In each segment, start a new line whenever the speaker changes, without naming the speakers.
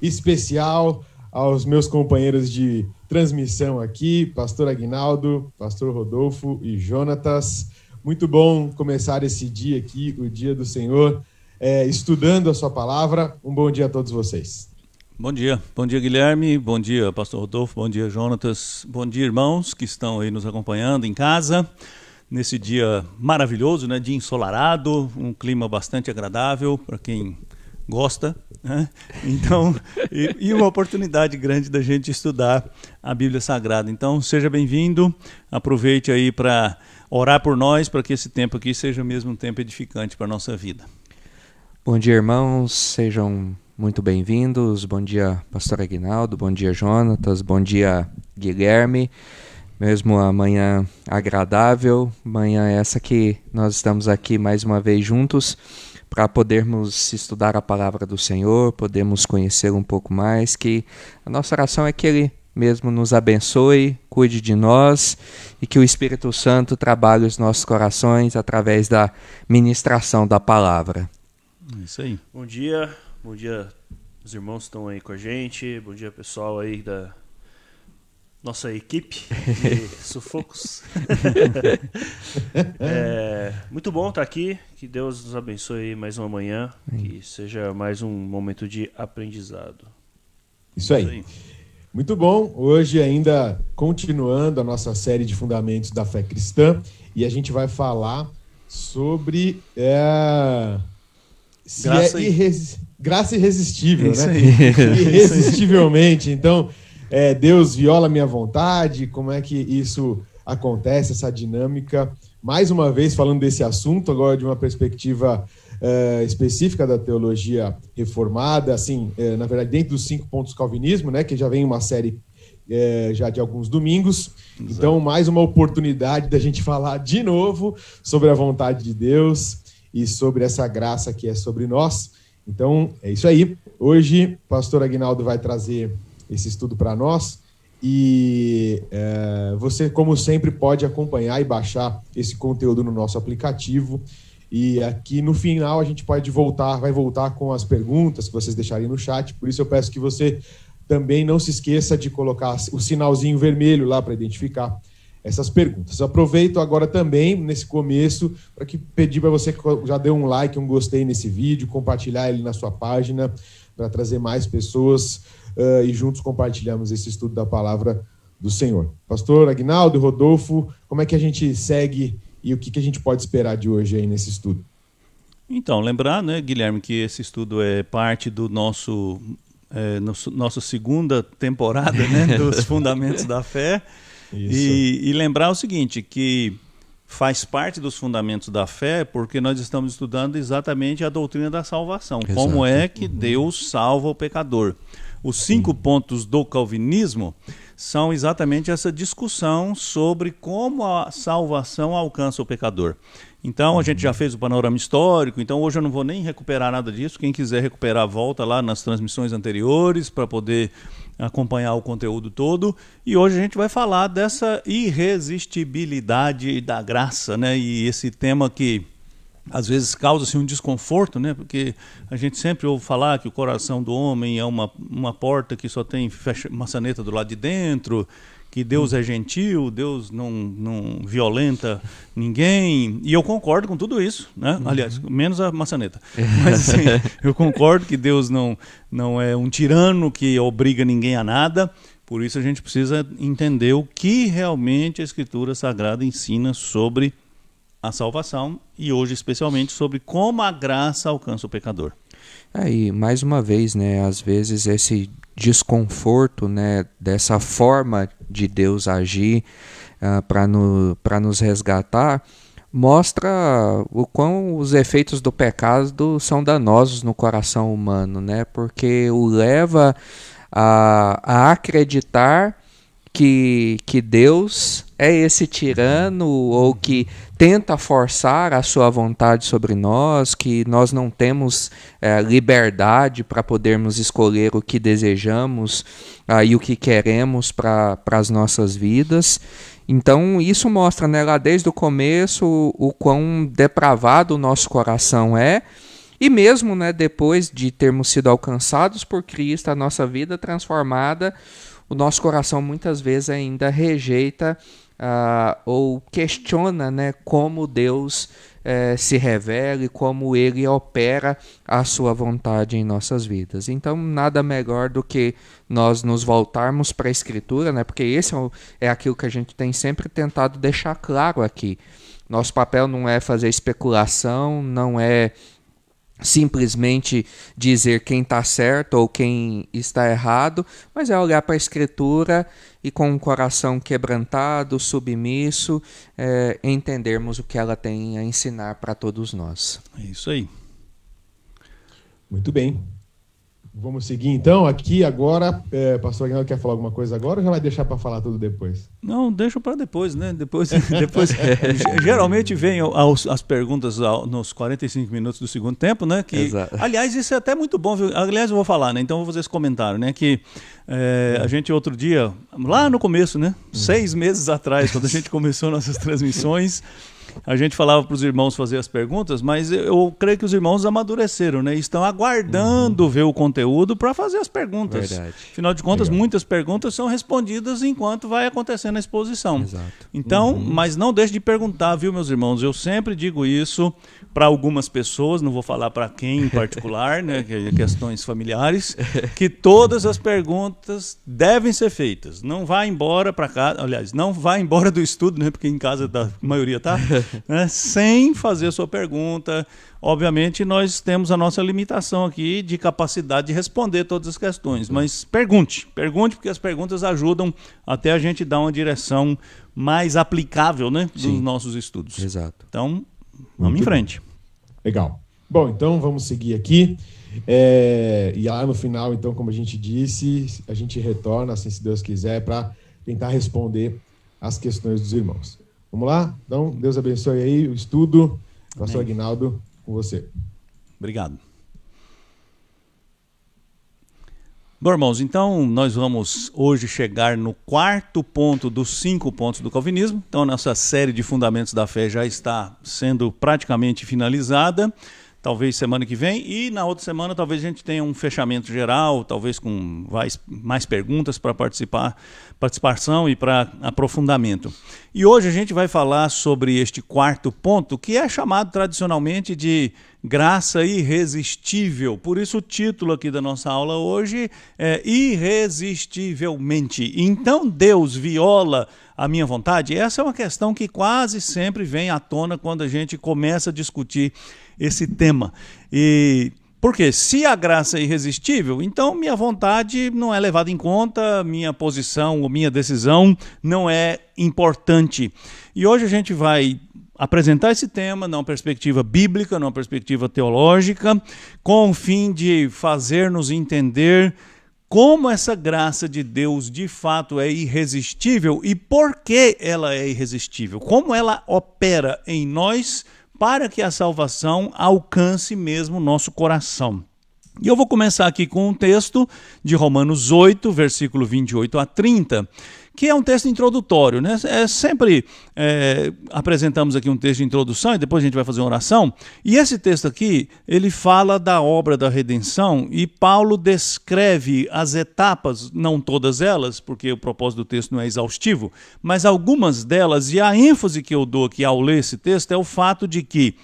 Especial aos meus companheiros de transmissão aqui, pastor Aguinaldo, pastor Rodolfo e Jonatas. Muito bom começar esse dia aqui, o dia do Senhor, estudando a sua palavra. Um bom dia a todos vocês.
Bom dia Guilherme, bom dia pastor Rodolfo, bom dia Jonatas, bom dia irmãos que estão aí nos acompanhando em casa, nesse dia maravilhoso, né? Dia ensolarado, um clima bastante agradável para quem gosta, né? Então, e uma oportunidade grande da gente estudar a Bíblia Sagrada. Então, seja bem-vindo, aproveite aí para orar por nós, para que esse tempo aqui seja mesmo um tempo edificante para a nossa vida.
Bom dia, irmãos, sejam muito bem-vindos. Bom dia, pastor Aguinaldo, bom dia, Jonatas, bom dia, Guilherme. Mesmo a manhã agradável, manhã essa que nós estamos aqui mais uma vez juntos para podermos estudar a palavra do Senhor, podermos conhecer um pouco mais, que a nossa oração é que Ele mesmo nos abençoe, cuide de nós e que o Espírito Santo trabalhe os nossos corações através da ministração da palavra.
Isso aí.
Bom dia, os irmãos que estão aí com a gente, bom dia pessoal aí da nossa equipe de sufocos. Muito bom estar aqui, que Deus nos abençoe mais uma manhã, que seja mais um momento de aprendizado.
Isso aí. Muito bom, hoje ainda continuando a nossa série de fundamentos da fé cristã, e a gente vai falar sobre graça irresistível, né? Irresistivelmente. Então, Deus viola minha vontade, como é que isso acontece, essa dinâmica. Mais uma vez falando desse assunto, agora de uma perspectiva específica da teologia reformada, assim, na verdade dentro dos 5 pontos do calvinismo, né, que já vem uma série já de alguns domingos. Exato. Então, mais uma oportunidade da gente falar de novo sobre a vontade de Deus e sobre essa graça que é sobre nós. Então, é isso aí. Hoje, o pastor Aguinaldo vai trazer esse estudo para nós e você, como sempre, pode acompanhar e baixar esse conteúdo no nosso aplicativo. E aqui no final a gente vai voltar com as perguntas que vocês deixarem no chat. Por isso eu peço que você também não se esqueça de colocar o sinalzinho vermelho lá para identificar essas perguntas. Aproveito agora também, nesse começo, para pedir para você que já deu um like, um gostei nesse vídeo, compartilhar ele na sua página, para trazer mais pessoas e juntos compartilhamos esse estudo da palavra do Senhor. Pastor Aguinaldo e Rodolfo, como é que a gente segue e o que a gente pode esperar de hoje aí nesse estudo?
Então, lembrar, né, Guilherme, que esse estudo é parte do nossa segunda temporada, né, dos Fundamentos da Fé. E lembrar o seguinte, que faz parte dos fundamentos da fé porque nós estamos estudando exatamente a doutrina da salvação. Exato. Como é que Deus salva o pecador. Os 5 pontos do calvinismo são exatamente essa discussão sobre como a salvação alcança o pecador. Então, a gente já fez o panorama histórico, então hoje eu não vou nem recuperar nada disso. Quem quiser recuperar, volta lá nas transmissões anteriores para poder acompanhar o conteúdo todo. E hoje a gente vai falar dessa irresistibilidade da graça, né? E esse tema que às vezes causa assim, um desconforto, né? Porque a gente sempre ouve falar que o coração do homem é uma porta que só tem maçaneta do lado de dentro, que Deus é gentil, Deus não violenta ninguém, e eu concordo com tudo isso, né? Aliás, menos a maçaneta. Mas assim, eu concordo que Deus não é um tirano que obriga ninguém a nada, por isso a gente precisa entender o que realmente a Escritura Sagrada ensina sobre a salvação e hoje especialmente sobre como a graça alcança o pecador.
E mais uma vez, né, às vezes esse desconforto, né, dessa forma de Deus agir para nos resgatar, mostra o quão os efeitos do pecado são danosos no coração humano, né, porque o leva a acreditar que Deus é esse tirano ou que tenta forçar a sua vontade sobre nós, que nós não temos liberdade para podermos escolher o que desejamos e o que queremos para as nossas vidas. Então isso mostra, né, lá desde o começo o quão depravado o nosso coração é. E mesmo, né, depois de termos sido alcançados por Cristo, a nossa vida transformada, o nosso coração muitas vezes ainda rejeita ou questiona, né, como Deus se revela e como Ele opera a sua vontade em nossas vidas. Então, nada melhor do que nós nos voltarmos para a Escritura, né, porque esse é aquilo que a gente tem sempre tentado deixar claro aqui. Nosso papel não é fazer especulação, não é simplesmente dizer quem está certo ou quem está errado, mas é olhar para a Escritura e com um coração quebrantado, submisso, entendermos o que ela tem a ensinar para todos nós.
É isso aí.
Muito bem. Vamos seguir então aqui agora. Pastor Aguinaldo quer falar alguma coisa agora ou já vai deixar para falar tudo depois?
Não, deixa para depois, né? Depois geralmente vem as perguntas nos 45 minutos do segundo tempo, né? Que,
exato.
Aliás, isso é até muito bom. Aliás, eu vou falar, né? Então eu vou fazer esse comentário, né? Que a gente outro dia, lá no começo, né? 6 meses atrás, quando a gente começou nossas transmissões, a gente falava para os irmãos fazer as perguntas, mas eu creio que os irmãos amadureceram, né? Estão aguardando ver o conteúdo para fazer as perguntas.
Verdade.
Afinal de contas,
Legal.
muitas perguntas são respondidas enquanto vai acontecendo a exposição.
Exato.
Então, mas não deixe de perguntar, viu, meus irmãos? Eu sempre digo isso para algumas pessoas, não vou falar para quem em particular, né? Questões familiares, que todas as perguntas devem ser feitas. Não vá embora para casa, aliás, não vá embora do estudo, né? Porque em casa a maioria tá. Né, sem fazer a sua pergunta. Obviamente nós temos a nossa limitação aqui de capacidade de responder todas as questões, mas pergunte porque as perguntas ajudam até a gente dar uma direção mais aplicável, né, dos nossos estudos.
Exato.
Então, vamos em frente.
Legal. Bom, então vamos seguir aqui. E lá no final, então, como a gente disse, a gente retorna, assim, se Deus quiser, para tentar responder as questões dos irmãos. Vamos lá? Então, Deus abençoe aí o estudo. Pastor Aguinaldo, com você.
Obrigado. Bom, irmãos, então nós vamos hoje chegar no 4º ponto dos 5 pontos do calvinismo. Então, nossa série de fundamentos da fé já está sendo praticamente finalizada. Talvez semana que vem, e na outra semana talvez a gente tenha um fechamento geral, talvez com mais perguntas para participação e para aprofundamento. E hoje a gente vai falar sobre este 4º ponto, que é chamado tradicionalmente de graça irresistível. Por isso o título aqui da nossa aula hoje é Irresistivelmente. Então Deus viola a minha vontade? Essa é uma questão que quase sempre vem à tona quando a gente começa a discutir esse tema. E porque se a graça é irresistível, então minha vontade não é levada em conta, minha posição ou minha decisão não é importante. E hoje a gente vai apresentar esse tema numa perspectiva bíblica, numa perspectiva teológica, com o fim de fazer-nos entender como essa graça de Deus de fato é irresistível e por que ela é irresistível, como ela opera em nós para que a salvação alcance mesmo o nosso coração. E eu vou começar aqui com um texto de Romanos 8, versículo 28 a 30, que é um texto introdutório, né? Sempre apresentamos aqui um texto de introdução e depois a gente vai fazer uma oração. E esse texto aqui, ele fala da obra da redenção e Paulo descreve as etapas, não todas elas, porque o propósito do texto não é exaustivo, mas algumas delas, e a ênfase que eu dou aqui ao ler esse texto é o fato de que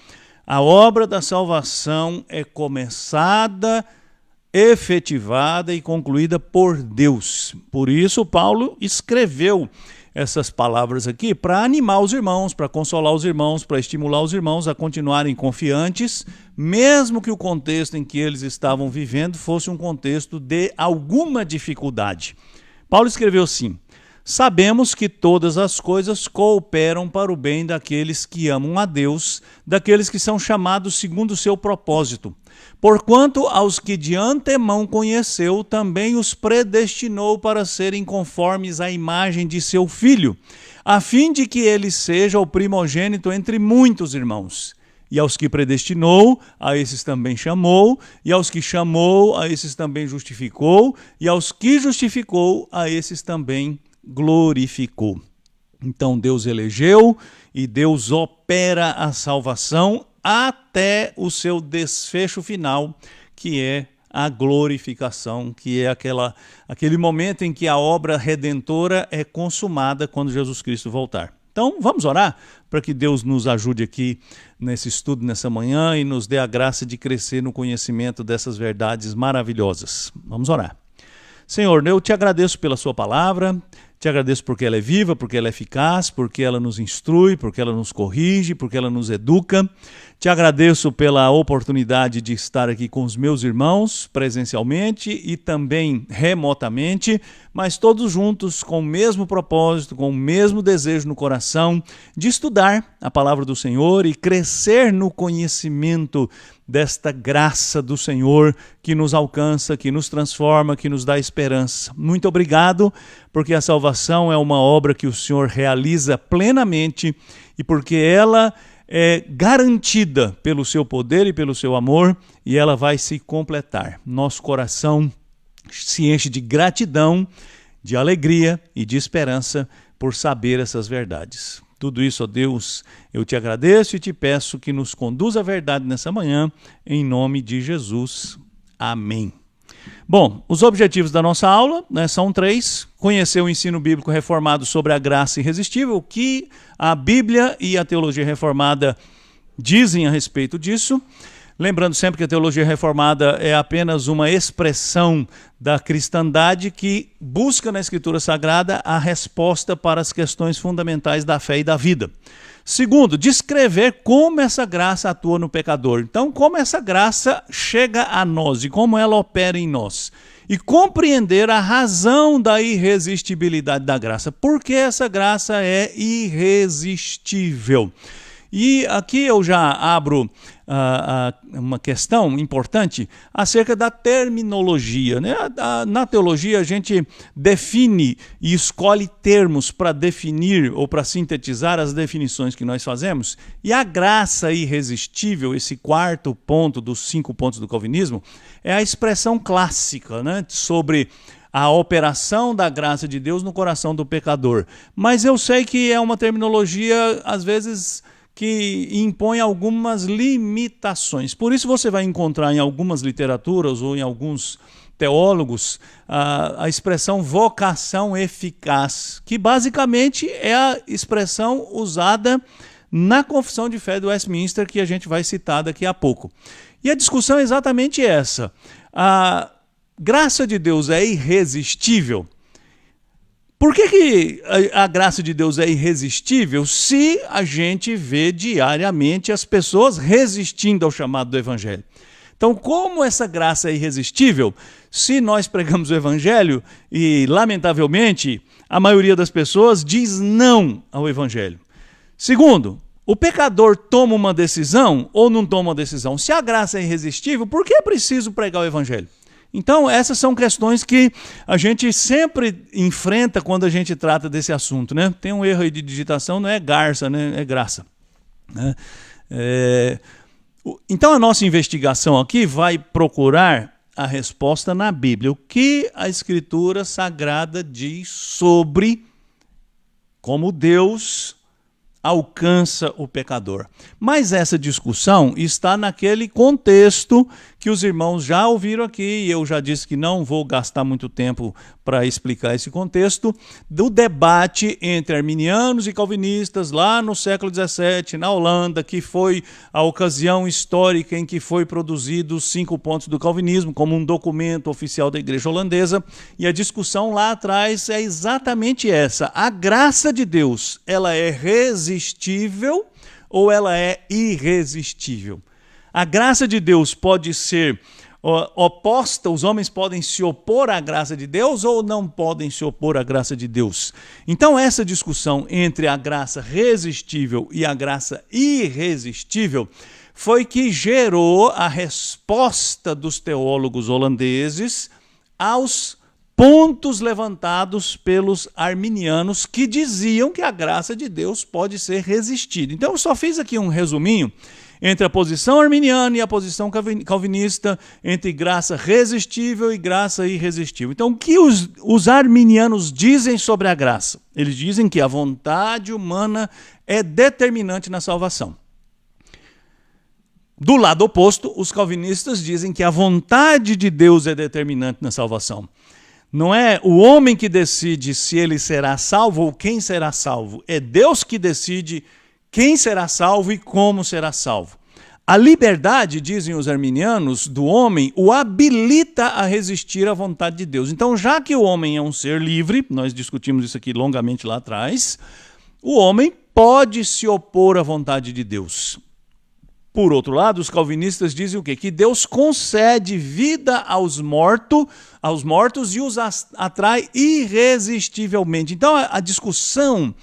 a obra da salvação é começada, efetivada e concluída por Deus. Por isso, Paulo escreveu essas palavras aqui para animar os irmãos, para consolar os irmãos, para estimular os irmãos a continuarem confiantes, mesmo que o contexto em que eles estavam vivendo fosse um contexto de alguma dificuldade. Paulo escreveu assim: sabemos que todas as coisas cooperam para o bem daqueles que amam a Deus, daqueles que são chamados segundo o seu propósito. Porquanto aos que de antemão conheceu, também os predestinou para serem conformes à imagem de seu Filho, a fim de que ele seja o primogênito entre muitos irmãos. E aos que predestinou, a esses também chamou, e aos que chamou, a esses também justificou, e aos que justificou, a esses também glorificou. Então Deus elegeu e Deus opera a salvação até o seu desfecho final, que é a glorificação, que é aquele momento em que a obra redentora é consumada quando Jesus Cristo voltar. Então, vamos orar para que Deus nos ajude aqui nesse estudo, nessa manhã, e nos dê a graça de crescer no conhecimento dessas verdades maravilhosas. Vamos orar. Senhor, eu te agradeço pela sua palavra, te agradeço porque ela é viva, porque ela é eficaz, porque ela nos instrui, porque ela nos corrige, porque ela nos educa. Te agradeço pela oportunidade de estar aqui com os meus irmãos presencialmente e também remotamente, mas todos juntos com o mesmo propósito, com o mesmo desejo no coração de estudar a palavra do Senhor e crescer no conhecimento desta graça do Senhor que nos alcança, que nos transforma, que nos dá esperança. Muito obrigado, porque a salvação é uma obra que o Senhor realiza plenamente e porque ela é garantida pelo seu poder e pelo seu amor, e ela vai se completar. Nosso coração se enche de gratidão, de alegria e de esperança por saber essas verdades. Tudo isso, ó Deus, eu te agradeço e te peço que nos conduza à verdade nessa manhã, em nome de Jesus. Amém. Bom, os objetivos da nossa aula, são 3. Conhecer o ensino bíblico reformado sobre a graça irresistível, o que a Bíblia e a teologia reformada dizem a respeito disso. Lembrando sempre que a teologia reformada é apenas uma expressão da cristandade que busca na Escritura Sagrada a resposta para as questões fundamentais da fé e da vida. Segundo, descrever como essa graça atua no pecador. Então, como essa graça chega a nós e como ela opera em nós. E compreender a razão da irresistibilidade da graça. Por que essa graça é irresistível? E aqui eu já abro uma questão importante acerca da terminologia, né? Na teologia a gente define e escolhe termos para definir ou para sintetizar as definições que nós fazemos, e a graça irresistível, esse quarto ponto dos 5 pontos do calvinismo, é a expressão clássica, né, sobre a operação da graça de Deus no coração do pecador. Mas eu sei que é uma terminologia, às vezes, que impõe algumas limitações. Por isso você vai encontrar em algumas literaturas ou em alguns teólogos a expressão vocação eficaz, que basicamente é a expressão usada na Confissão de Fé do Westminster, que a gente vai citar daqui a pouco. E a discussão é exatamente essa. A graça de Deus é irresistível? Por que a graça de Deus é irresistível se a gente vê diariamente as pessoas resistindo ao chamado do Evangelho? Então, como essa graça é irresistível se nós pregamos o Evangelho e, lamentavelmente, a maioria das pessoas diz não ao Evangelho? Segundo, o pecador toma uma decisão ou não toma uma decisão? Se a graça é irresistível, por que é preciso pregar o Evangelho? Então, essas são questões que a gente sempre enfrenta quando a gente trata desse assunto, né? Tem um erro aí de digitação, não é garça, né? É graça. Né? Então, a nossa investigação aqui vai procurar a resposta na Bíblia. O que a Escritura Sagrada diz sobre como Deus alcança o pecador. Mas essa discussão está naquele contexto que os irmãos já ouviram aqui, e eu já disse que não vou gastar muito tempo para explicar esse contexto, do debate entre arminianos e calvinistas lá no século XVII, na Holanda, que foi a ocasião histórica em que foi produzido os 5 pontos do calvinismo, como um documento oficial da igreja holandesa, e a discussão lá atrás é exatamente essa. A graça de Deus, ela é resistível ou ela é irresistível? A graça de Deus pode ser oposta, os homens podem se opor à graça de Deus ou não podem se opor à graça de Deus. Então essa discussão entre a graça resistível e a graça irresistível foi que gerou a resposta dos teólogos holandeses aos pontos levantados pelos arminianos que diziam que a graça de Deus pode ser resistida. Então eu só fiz aqui um resuminho entre a posição arminiana e a posição calvinista, entre graça resistível e graça irresistível. Então, o que os arminianos dizem sobre a graça? Eles dizem que a vontade humana é determinante na salvação. Do lado oposto, os calvinistas dizem que a vontade de Deus é determinante na salvação. Não é o homem que decide se ele será salvo ou quem será salvo. É Deus que decide quem será salvo e como será salvo. A liberdade, dizem os arminianos, do homem o habilita a resistir à vontade de Deus. Então, já que o homem é um ser livre, nós discutimos isso aqui longamente lá atrás, o homem pode se opor à vontade de Deus. Por outro lado, os calvinistas dizem o quê? Que Deus concede vida aos mortos e os atrai irresistivelmente. Então, a discussão,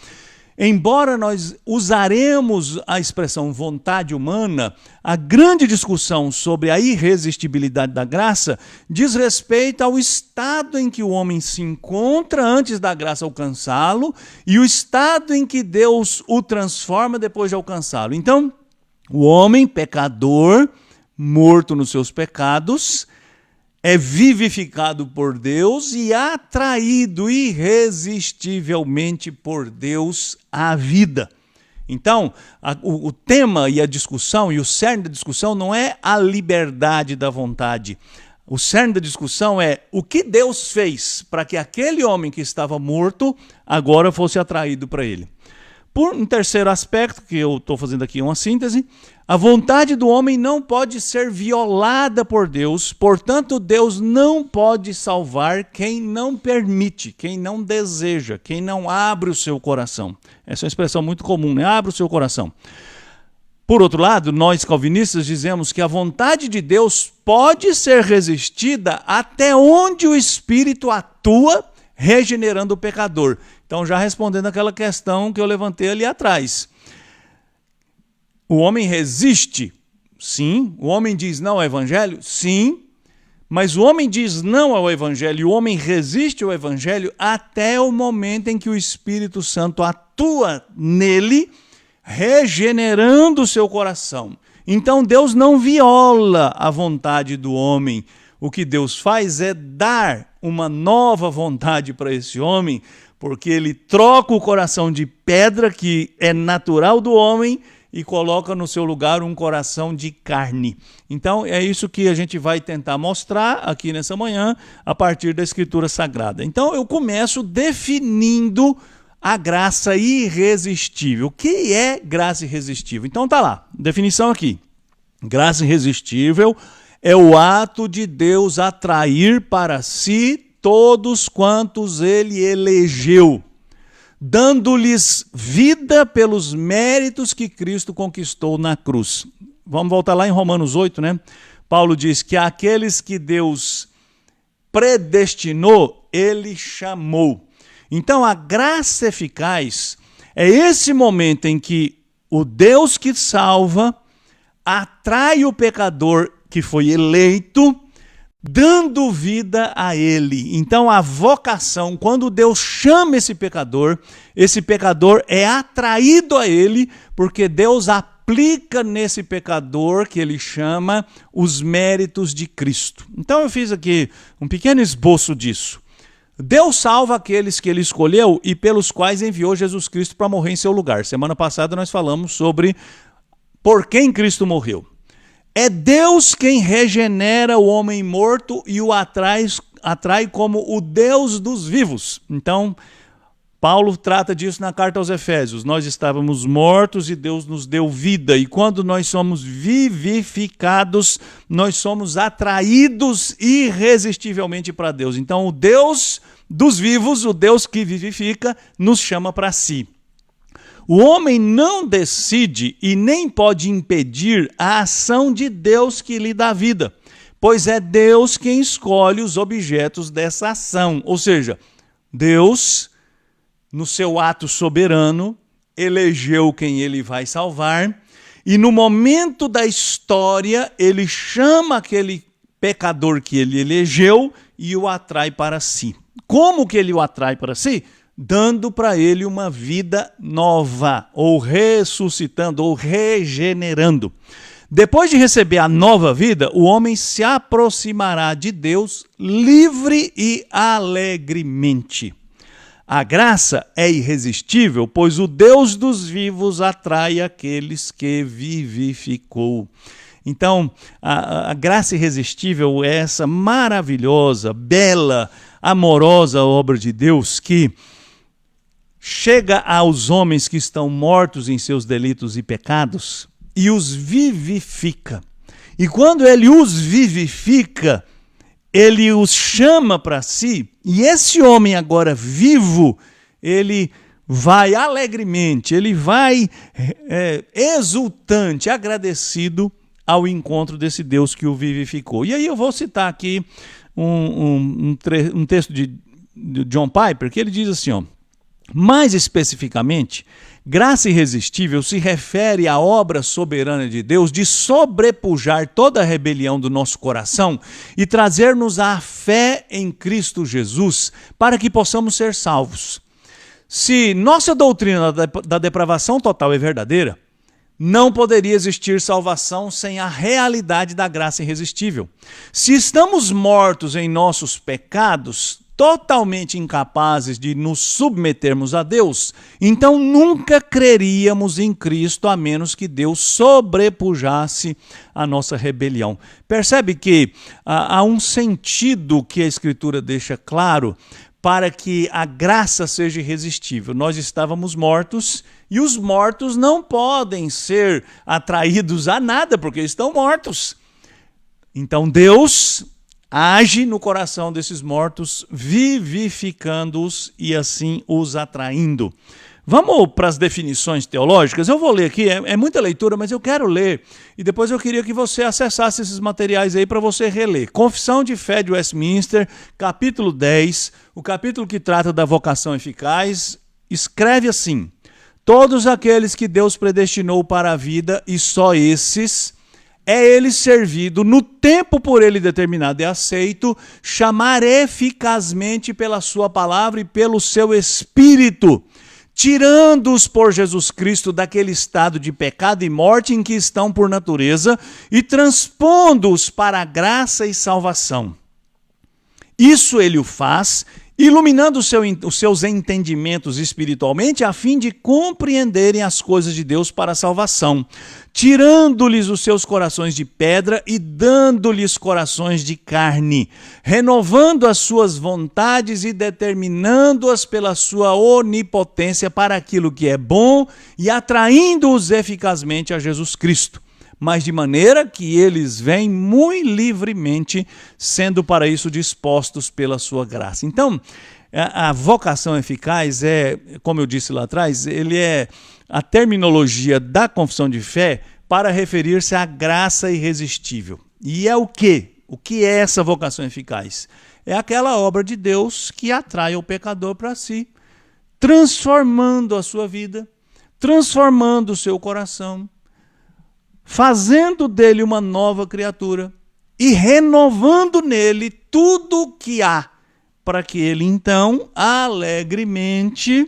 embora nós usaremos a expressão vontade humana, a grande discussão sobre a irresistibilidade da graça diz respeito ao estado em que o homem se encontra antes da graça alcançá-lo e o estado em que Deus o transforma depois de alcançá-lo. Então, o homem pecador, morto nos seus pecados, é vivificado por Deus e atraído irresistivelmente por Deus à vida. Então, o tema e a discussão, e o cerne da discussão não é a liberdade da vontade. O cerne da discussão é o que Deus fez para que aquele homem que estava morto agora fosse atraído para ele. Por um terceiro aspecto, que eu estou fazendo aqui uma síntese, a vontade do homem não pode ser violada por Deus, portanto, Deus não pode salvar quem não permite, quem não deseja, quem não abre o seu coração. Essa é uma expressão muito comum, né? Abre o seu coração. Por outro lado, nós calvinistas dizemos que a vontade de Deus pode ser resistida até onde o Espírito atua, regenerando o pecador. Então, já respondendo aquela questão que eu levantei ali atrás. O homem resiste? Sim. O homem diz não ao evangelho? Sim. Mas o homem diz não ao evangelho e o homem resiste ao evangelho até o momento em que o Espírito Santo atua nele, regenerando o seu coração. Então, Deus não viola a vontade do homem. O que Deus faz é dar uma nova vontade para esse homem, porque ele troca o coração de pedra, que é natural do homem, e coloca no seu lugar um coração de carne. Então, é isso que a gente vai tentar mostrar aqui nessa manhã, a partir da Escritura Sagrada. Então, eu começo definindo a graça irresistível. O que é graça irresistível? Então, tá lá, definição aqui. Graça irresistível é o ato de Deus atrair para si todos quantos ele elegeu, dando-lhes vida pelos méritos que Cristo conquistou na cruz. Vamos voltar lá em Romanos 8, né? Paulo diz que aqueles que Deus predestinou, ele chamou. Então, a graça eficaz é esse momento em que o Deus que salva atrai o pecador que foi eleito, dando vida a ele. Então, a vocação, quando Deus chama esse pecador é atraído a ele, porque Deus aplica nesse pecador que ele chama os méritos de Cristo. Então, eu fiz aqui um pequeno esboço disso. Deus salva aqueles que ele escolheu e pelos quais enviou Jesus Cristo para morrer em seu lugar. Semana passada nós falamos sobre por quem Cristo morreu. É Deus quem regenera o homem morto e o atrai como o Deus dos vivos. Então, Paulo trata disso na carta aos Efésios. Nós estávamos mortos e Deus nos deu vida. E quando nós somos vivificados, nós somos atraídos irresistivelmente para Deus. Então, o Deus dos vivos, o Deus que vivifica, nos chama para si. O homem não decide e nem pode impedir a ação de Deus que lhe dá vida, pois é Deus quem escolhe os objetos dessa ação. Ou seja, Deus, no seu ato soberano, elegeu quem ele vai salvar, e no momento da história, ele chama aquele pecador que ele elegeu e o atrai para si. Como que ele o atrai para si? Dando para ele uma vida nova, ou ressuscitando, ou regenerando. Depois de receber a nova vida, o homem se aproximará de Deus livre e alegremente. A graça é irresistível, pois o Deus dos vivos atrai aqueles que vivificou. Então, a graça irresistível é essa maravilhosa, bela, amorosa obra de Deus que chega aos homens que estão mortos em seus delitos e pecados e os vivifica. E quando ele os vivifica, ele os chama para si, e esse homem agora vivo, ele vai alegremente, ele vai exultante, agradecido ao encontro desse Deus que o vivificou. E aí eu vou citar aqui um texto de John Piper, que ele diz assim, ó, mais especificamente, graça irresistível se refere à obra soberana de Deus de sobrepujar toda a rebelião do nosso coração e trazer-nos à fé em Cristo Jesus para que possamos ser salvos. Se nossa doutrina da depravação total é verdadeira, não poderia existir salvação sem a realidade da graça irresistível. Se estamos mortos em nossos pecados, totalmente incapazes de nos submetermos a Deus, então nunca creríamos em Cristo a menos que Deus sobrepujasse a nossa rebelião. Percebe que há um sentido que a Escritura deixa claro para que a graça seja irresistível. Nós estávamos mortos e os mortos não podem ser atraídos a nada porque estão mortos. Então Deus age no coração desses mortos, vivificando-os e assim os atraindo. Vamos para as definições teológicas? Eu vou ler aqui, é muita leitura, mas eu quero ler. E depois eu queria que você acessasse esses materiais aí para você reler. Confissão de Fé de Westminster, capítulo 10, o capítulo que trata da vocação eficaz, escreve assim: todos aqueles que Deus predestinou para a vida, e só esses, é ele servido no tempo por ele determinado e aceito, chamar eficazmente pela sua palavra e pelo seu Espírito, tirando-os por Jesus Cristo daquele estado de pecado e morte em que estão por natureza e transpondo-os para a graça e salvação. Isso ele o faz, iluminando os seus entendimentos espiritualmente, a fim de compreenderem as coisas de Deus para a salvação, tirando-lhes os seus corações de pedra e dando-lhes corações de carne, renovando as suas vontades e determinando-as pela sua onipotência para aquilo que é bom e atraindo-os eficazmente a Jesus Cristo, mas de maneira que eles vêm muito livremente, sendo para isso dispostos pela sua graça. Então, a vocação eficaz é, como eu disse lá atrás, ele é a terminologia da confissão de fé para referir-se à graça irresistível. E é o quê? O que é essa vocação eficaz? É aquela obra de Deus que atrai o pecador para si, transformando a sua vida, transformando o seu coração, fazendo dele uma nova criatura e renovando nele tudo o que há, para que ele então, alegremente,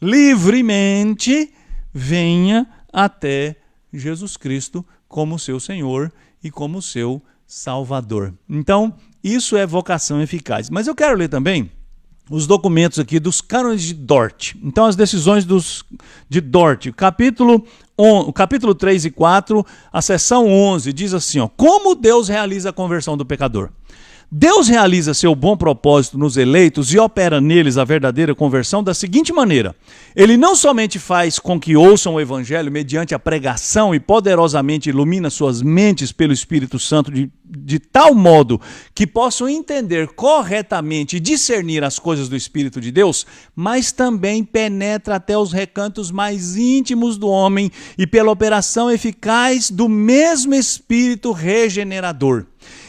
livremente, venha até Jesus Cristo como seu Senhor e como seu Salvador. Então, isso é vocação eficaz. Mas eu quero ler também os documentos aqui dos cânones de Dort. Então, as decisões de Dort, capítulo 3 e 4, a seção 11, diz assim, ó, como Deus realiza a conversão do pecador? Deus realiza seu bom propósito nos eleitos e opera neles a verdadeira conversão da seguinte maneira: ele não somente faz com que ouçam o evangelho mediante a pregação e poderosamente ilumina suas mentes pelo Espírito Santo de tal modo que possam entender corretamente e discernir as coisas do Espírito de Deus, mas também penetra até os recantos mais íntimos do homem e pela operação eficaz do mesmo Espírito regenerador.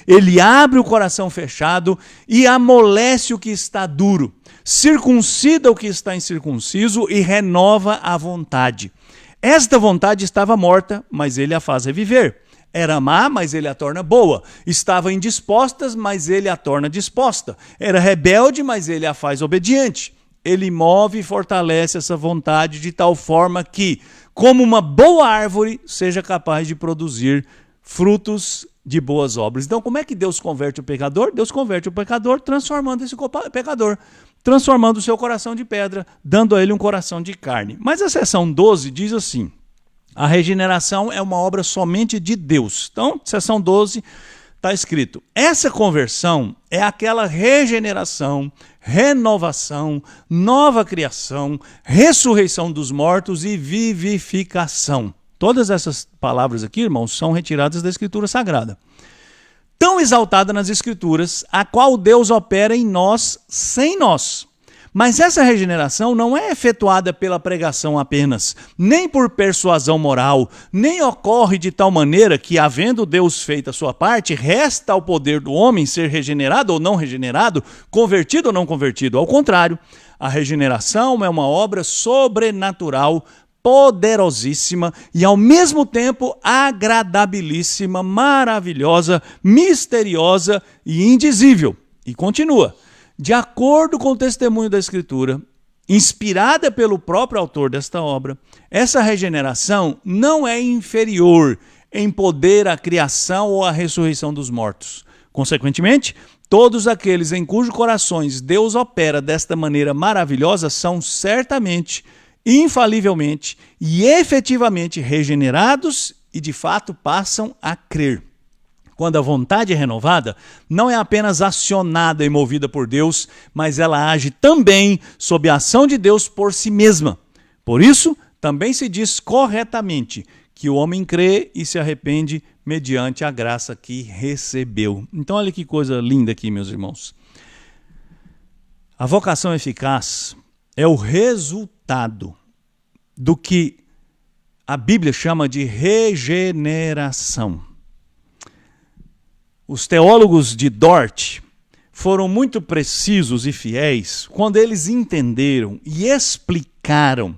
Ele abre o coração fechado e amolece o que está duro, circuncida o que está incircunciso e renova a vontade. Esta vontade estava morta, mas ele a faz reviver. Era má, mas ele a torna boa. Estava indisposta, mas ele a torna disposta. Era rebelde, mas ele a faz obediente. Ele move e fortalece essa vontade de tal forma que, como uma boa árvore, seja capaz de produzir frutos de boas obras. Então, como é que Deus converte o pecador? Deus converte o pecador transformando esse pecador, transformando o seu coração de pedra, dando a ele um coração de carne. Mas a seção 12 diz assim: a regeneração é uma obra somente de Deus. Então, seção 12 está escrito: essa conversão é aquela regeneração, renovação, nova criação, ressurreição dos mortos e vivificação. Todas essas palavras aqui, irmãos, são retiradas da Escritura Sagrada. Tão exaltada nas Escrituras, a qual Deus opera em nós, sem nós. Mas essa regeneração não é efetuada pela pregação apenas, nem por persuasão moral, nem ocorre de tal maneira que, havendo Deus feito a sua parte, resta ao poder do homem ser regenerado ou não regenerado, convertido ou não convertido. Ao contrário, a regeneração é uma obra sobrenatural, poderosíssima e ao mesmo tempo agradabilíssima, maravilhosa, misteriosa e indizível. E continua: de acordo com o testemunho da Escritura, inspirada pelo próprio autor desta obra, essa regeneração não é inferior em poder à criação ou à ressurreição dos mortos. Consequentemente, todos aqueles em cujos corações Deus opera desta maneira maravilhosa são certamente, infalivelmente e efetivamente regenerados e de fato passam a crer. Quando a vontade é renovada, não é apenas acionada e movida por Deus, mas ela age também sob a ação de Deus por si mesma. Por isso, também se diz corretamente que o homem crê e se arrepende mediante a graça que recebeu. Então olha que coisa linda aqui, meus irmãos. A vocação eficaz é o resultado do que a Bíblia chama de regeneração. Os teólogos de Dort foram muito precisos e fiéis quando eles entenderam e explicaram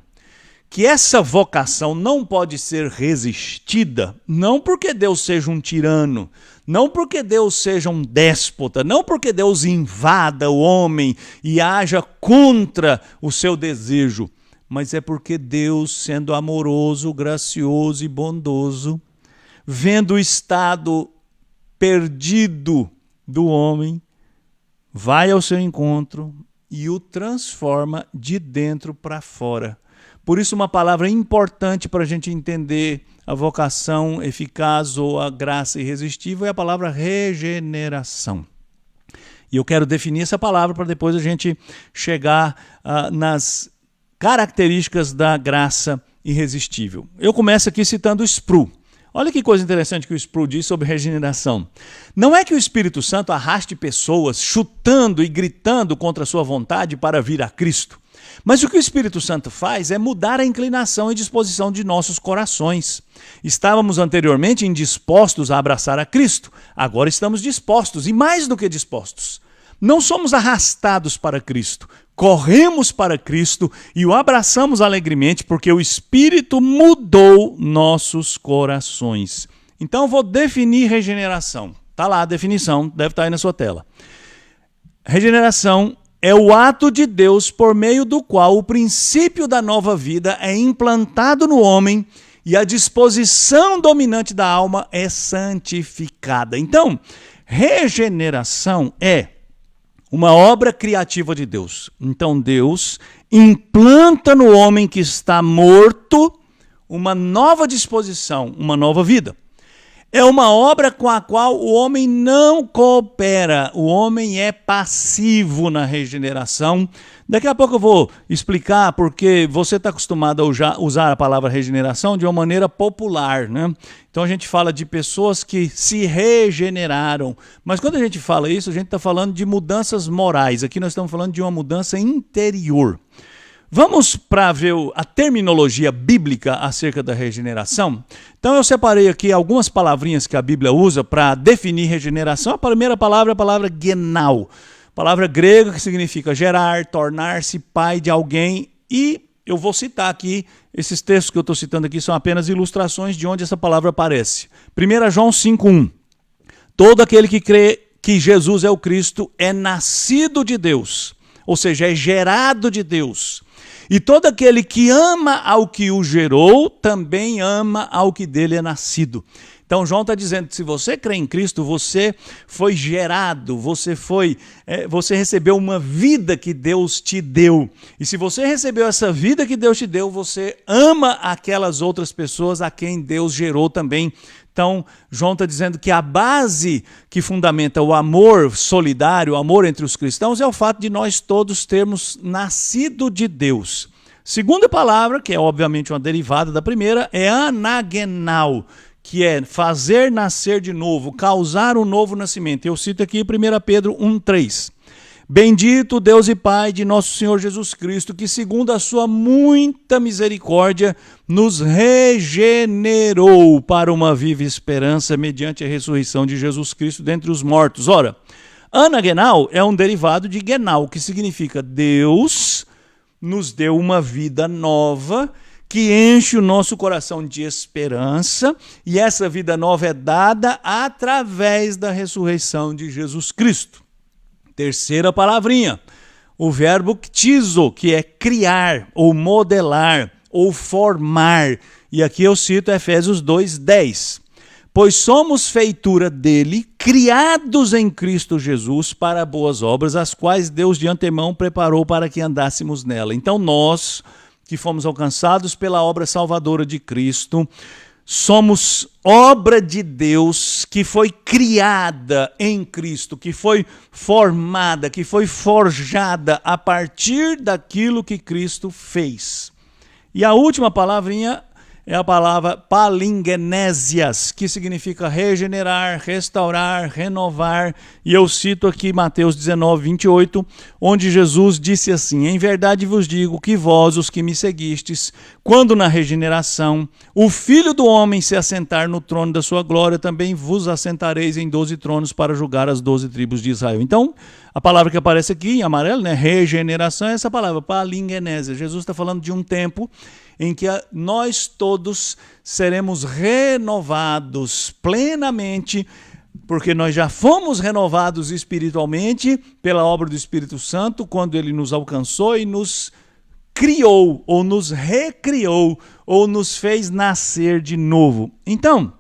que essa vocação não pode ser resistida, não porque Deus seja um tirano, não porque Deus seja um déspota, não porque Deus invada o homem e haja contra o seu desejo, mas é porque Deus, sendo amoroso, gracioso e bondoso, vendo o estado perdido do homem, vai ao seu encontro e o transforma de dentro para fora. Por isso, uma palavra importante para a gente entender a vocação eficaz ou a graça irresistível é a palavra regeneração. E eu quero definir essa palavra para depois a gente chegar nas características da graça irresistível. Eu começo aqui citando Sproul. Olha que coisa interessante que o Sproul diz sobre regeneração. Não é que o Espírito Santo arraste pessoas chutando e gritando contra a sua vontade para vir a Cristo. Mas o que o Espírito Santo faz é mudar a inclinação e disposição de nossos corações. Estávamos anteriormente indispostos a abraçar a Cristo. Agora estamos dispostos, e mais do que dispostos. Não somos arrastados para Cristo. Corremos para Cristo e o abraçamos alegremente porque o Espírito mudou nossos corações. Então eu vou definir regeneração. Está lá a definição, deve estar aí na sua tela. Regeneração é o ato de Deus por meio do qual o princípio da nova vida é implantado no homem e a disposição dominante da alma é santificada. Então, regeneração é uma obra criativa de Deus. Então Deus implanta no homem que está morto uma nova disposição, uma nova vida. É uma obra com a qual o homem não coopera, o homem é passivo na regeneração. Daqui a pouco eu vou explicar porque você está acostumado a usar a palavra regeneração de uma maneira popular, né? Então a gente fala de pessoas que se regeneraram, mas quando a gente fala isso, a gente está falando de mudanças morais. Aqui nós estamos falando de uma mudança interior. Vamos para ver a terminologia bíblica acerca da regeneração? Então eu separei aqui algumas palavrinhas que a Bíblia usa para definir regeneração. A primeira palavra é a palavra genau, palavra grega que significa gerar, tornar-se pai de alguém. E eu vou citar aqui, esses textos que eu estou citando aqui são apenas ilustrações de onde essa palavra aparece. 1 João 5,1. Todo aquele que crê que Jesus é o Cristo é nascido de Deus, ou seja, é gerado de Deus. E todo aquele que ama ao que o gerou, também ama ao que dele é nascido. Então João está dizendo que se você crê em Cristo, você foi gerado, você recebeu uma vida que Deus te deu. E se você recebeu essa vida que Deus te deu, você ama aquelas outras pessoas a quem Deus gerou também. Então, João está dizendo que a base que fundamenta o amor solidário, o amor entre os cristãos, é o fato de nós todos termos nascido de Deus. Segunda palavra, que é obviamente uma derivada da primeira, é anagenau, que é fazer nascer de novo, causar um novo nascimento. Eu cito aqui 1 Pedro 1,3. Bendito Deus e Pai de nosso Senhor Jesus Cristo, que segundo a sua muita misericórdia, nos regenerou para uma viva esperança mediante a ressurreição de Jesus Cristo dentre os mortos. Ora, anagenau é um derivado de genau, que significa Deus nos deu uma vida nova, que enche o nosso coração de esperança, e essa vida nova é dada através da ressurreição de Jesus Cristo. Terceira palavrinha, o verbo ktizo, que é criar, ou modelar, ou formar. E aqui eu cito Efésios 2:10. Pois somos feitura dele, criados em Cristo Jesus para boas obras, as quais Deus de antemão preparou para que andássemos nela. Então nós, que fomos alcançados pela obra salvadora de Cristo, somos obra de Deus que foi criada em Cristo, que foi formada, que foi forjada a partir daquilo que Cristo fez. E a última palavrinha é a palavra palingenesias, que significa regenerar, restaurar, renovar. E eu cito aqui Mateus 19:28, onde Jesus disse assim: em verdade vos digo que vós, os que me seguistes, quando na regeneração o Filho do Homem se assentar no trono da sua glória, também vos assentareis em 12 tronos para julgar as 12 tribos de Israel. Então, a palavra que aparece aqui em amarelo, né, regeneração, é essa palavra, palingenesia. Jesus está falando de um tempo em que nós todos seremos renovados plenamente, porque nós já fomos renovados espiritualmente pela obra do Espírito Santo, quando ele nos alcançou e nos criou, ou nos recriou, ou nos fez nascer de novo. Então,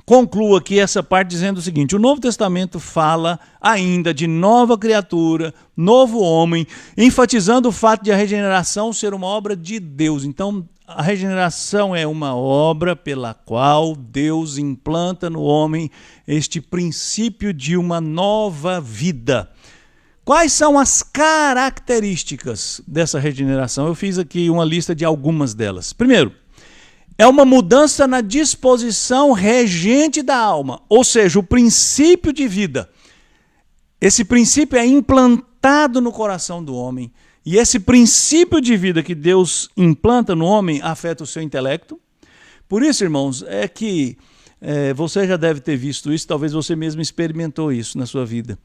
concluo aqui essa parte dizendo o seguinte: o Novo Testamento fala ainda de nova criatura, novo homem, enfatizando o fato de a regeneração ser uma obra de Deus. Então, a regeneração é uma obra pela qual Deus implanta no homem este princípio de uma nova vida. Quais são as características dessa regeneração? Eu fiz aqui uma lista de algumas delas. Primeiro, é uma mudança na disposição regente da alma, ou seja, o princípio de vida. Esse princípio é implantado no coração do homem. E esse princípio de vida que Deus implanta no homem afeta o seu intelecto. Por isso, irmãos, é que você já deve ter visto isso, talvez você mesmo experimentou isso na sua vida.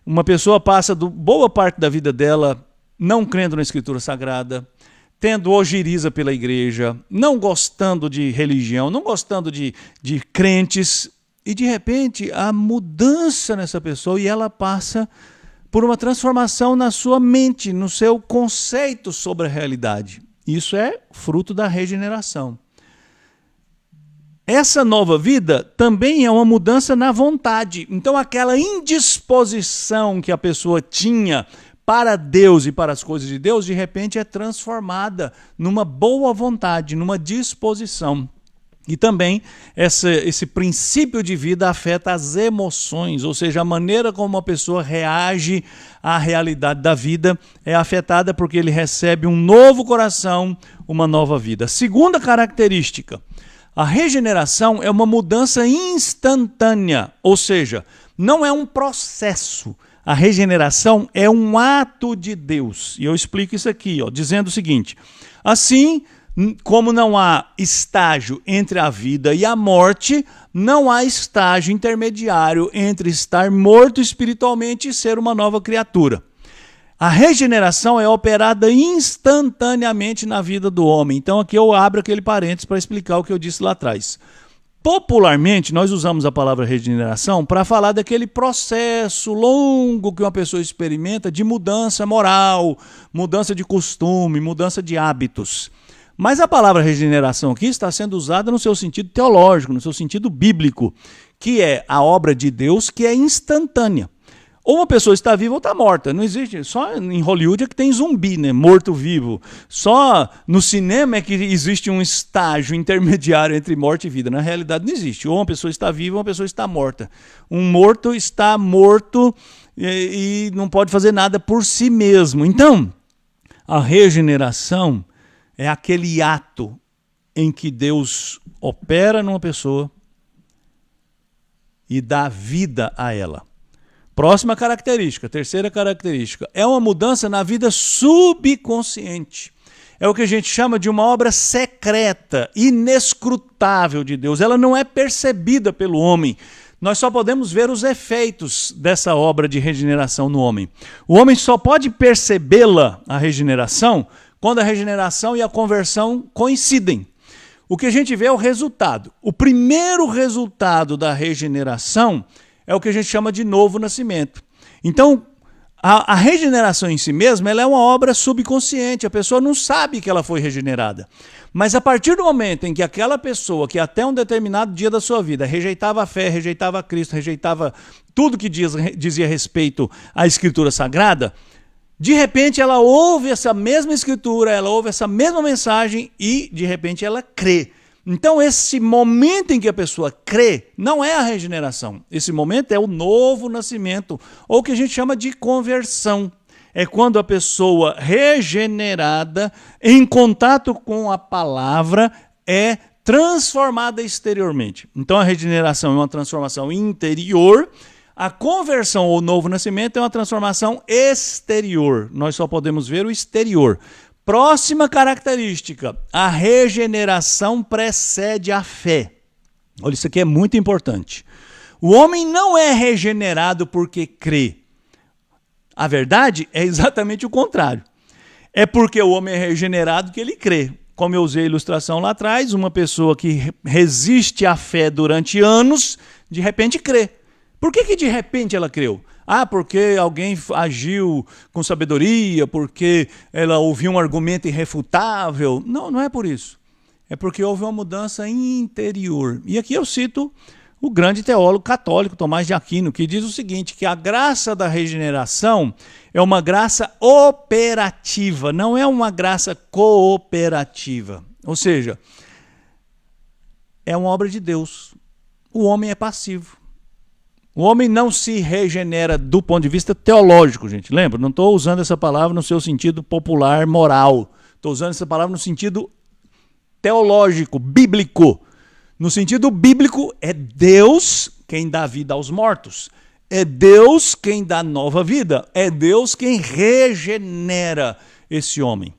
Uma pessoa passa boa parte da vida dela não crendo na Escritura Sagrada, tendo ojeriza pela igreja, não gostando de religião, não gostando de crentes, e de repente há mudança nessa pessoa e ela passa por uma transformação na sua mente, no seu conceito sobre a realidade. Isso é fruto da regeneração. Essa nova vida também é uma mudança na vontade. Então aquela indisposição que a pessoa tinha para Deus e para as coisas de Deus, de repente é transformada numa boa vontade, numa disposição. E também esse princípio de vida afeta as emoções, ou seja, a maneira como uma pessoa reage à realidade da vida é afetada porque ele recebe um novo coração, uma nova vida. Segunda característica, a regeneração é uma mudança instantânea, ou seja, não é um processo. A regeneração é um ato de Deus. E eu explico isso aqui, dizendo o seguinte: assim como não há estágio entre a vida e a morte, não há estágio intermediário entre estar morto espiritualmente e ser uma nova criatura. A regeneração é operada instantaneamente na vida do homem. Então aqui eu abro aquele parênteses para explicar o que eu disse lá atrás. Popularmente, nós usamos a palavra regeneração para falar daquele processo longo que uma pessoa experimenta de mudança moral, mudança de costume, mudança de hábitos. Mas a palavra regeneração aqui está sendo usada no seu sentido teológico, no seu sentido bíblico, que é a obra de Deus que é instantânea. Ou uma pessoa está viva ou está morta. Não existe. Só em Hollywood é que tem zumbi, né? Morto-vivo. Só no cinema é que existe um estágio intermediário entre morte e vida. Na realidade não existe. Ou uma pessoa está viva ou uma pessoa está morta. Um morto está morto e não pode fazer nada por si mesmo. Então, a regeneração é aquele ato em que Deus opera numa pessoa e dá vida a ela. Próxima característica, terceira característica, é uma mudança na vida subconsciente. É o que a gente chama de uma obra secreta, inescrutável de Deus. Ela não é percebida pelo homem. Nós só podemos ver os efeitos dessa obra de regeneração no homem. O homem só pode percebê-la, a regeneração, quando a regeneração e a conversão coincidem. O que a gente vê é o resultado. O primeiro resultado da regeneração é o que a gente chama de novo nascimento. Então, a regeneração em si mesma ela é uma obra subconsciente. A pessoa não sabe que ela foi regenerada. Mas a partir do momento em que aquela pessoa, que até um determinado dia da sua vida rejeitava a fé, rejeitava a Cristo, rejeitava tudo que dizia respeito à Escritura Sagrada, de repente ela ouve essa mesma Escritura, ela ouve essa mesma mensagem e de repente ela crê. Então esse momento em que a pessoa crê não é a regeneração. Esse momento é o novo nascimento, ou o que a gente chama de conversão. É quando a pessoa regenerada, em contato com a palavra, é transformada exteriormente. Então a regeneração é uma transformação interior, a conversão ou novo nascimento é uma transformação exterior. Nós só podemos ver o exterior. Próxima característica, a regeneração precede a fé. Olha, isso aqui é muito importante. O homem não é regenerado porque crê. A verdade é exatamente o contrário. É porque o homem é regenerado que ele crê. Como eu usei a ilustração lá atrás, uma pessoa que resiste à fé durante anos, de repente crê. Por que de repente ela creu? Porque alguém agiu com sabedoria, porque ela ouviu um argumento irrefutável. Não, não é por isso. É porque houve uma mudança interior. E aqui eu cito o grande teólogo católico Tomás de Aquino, que diz o seguinte, que a graça da regeneração é uma graça operativa, não é uma graça cooperativa. Ou seja, é uma obra de Deus. O homem é passivo. O homem não se regenera do ponto de vista teológico, gente. Lembra? Não estou usando essa palavra no seu sentido popular, moral. Estou usando essa palavra no sentido teológico, bíblico. No sentido bíblico, é Deus quem dá vida aos mortos. É Deus quem dá nova vida. É Deus quem regenera esse homem.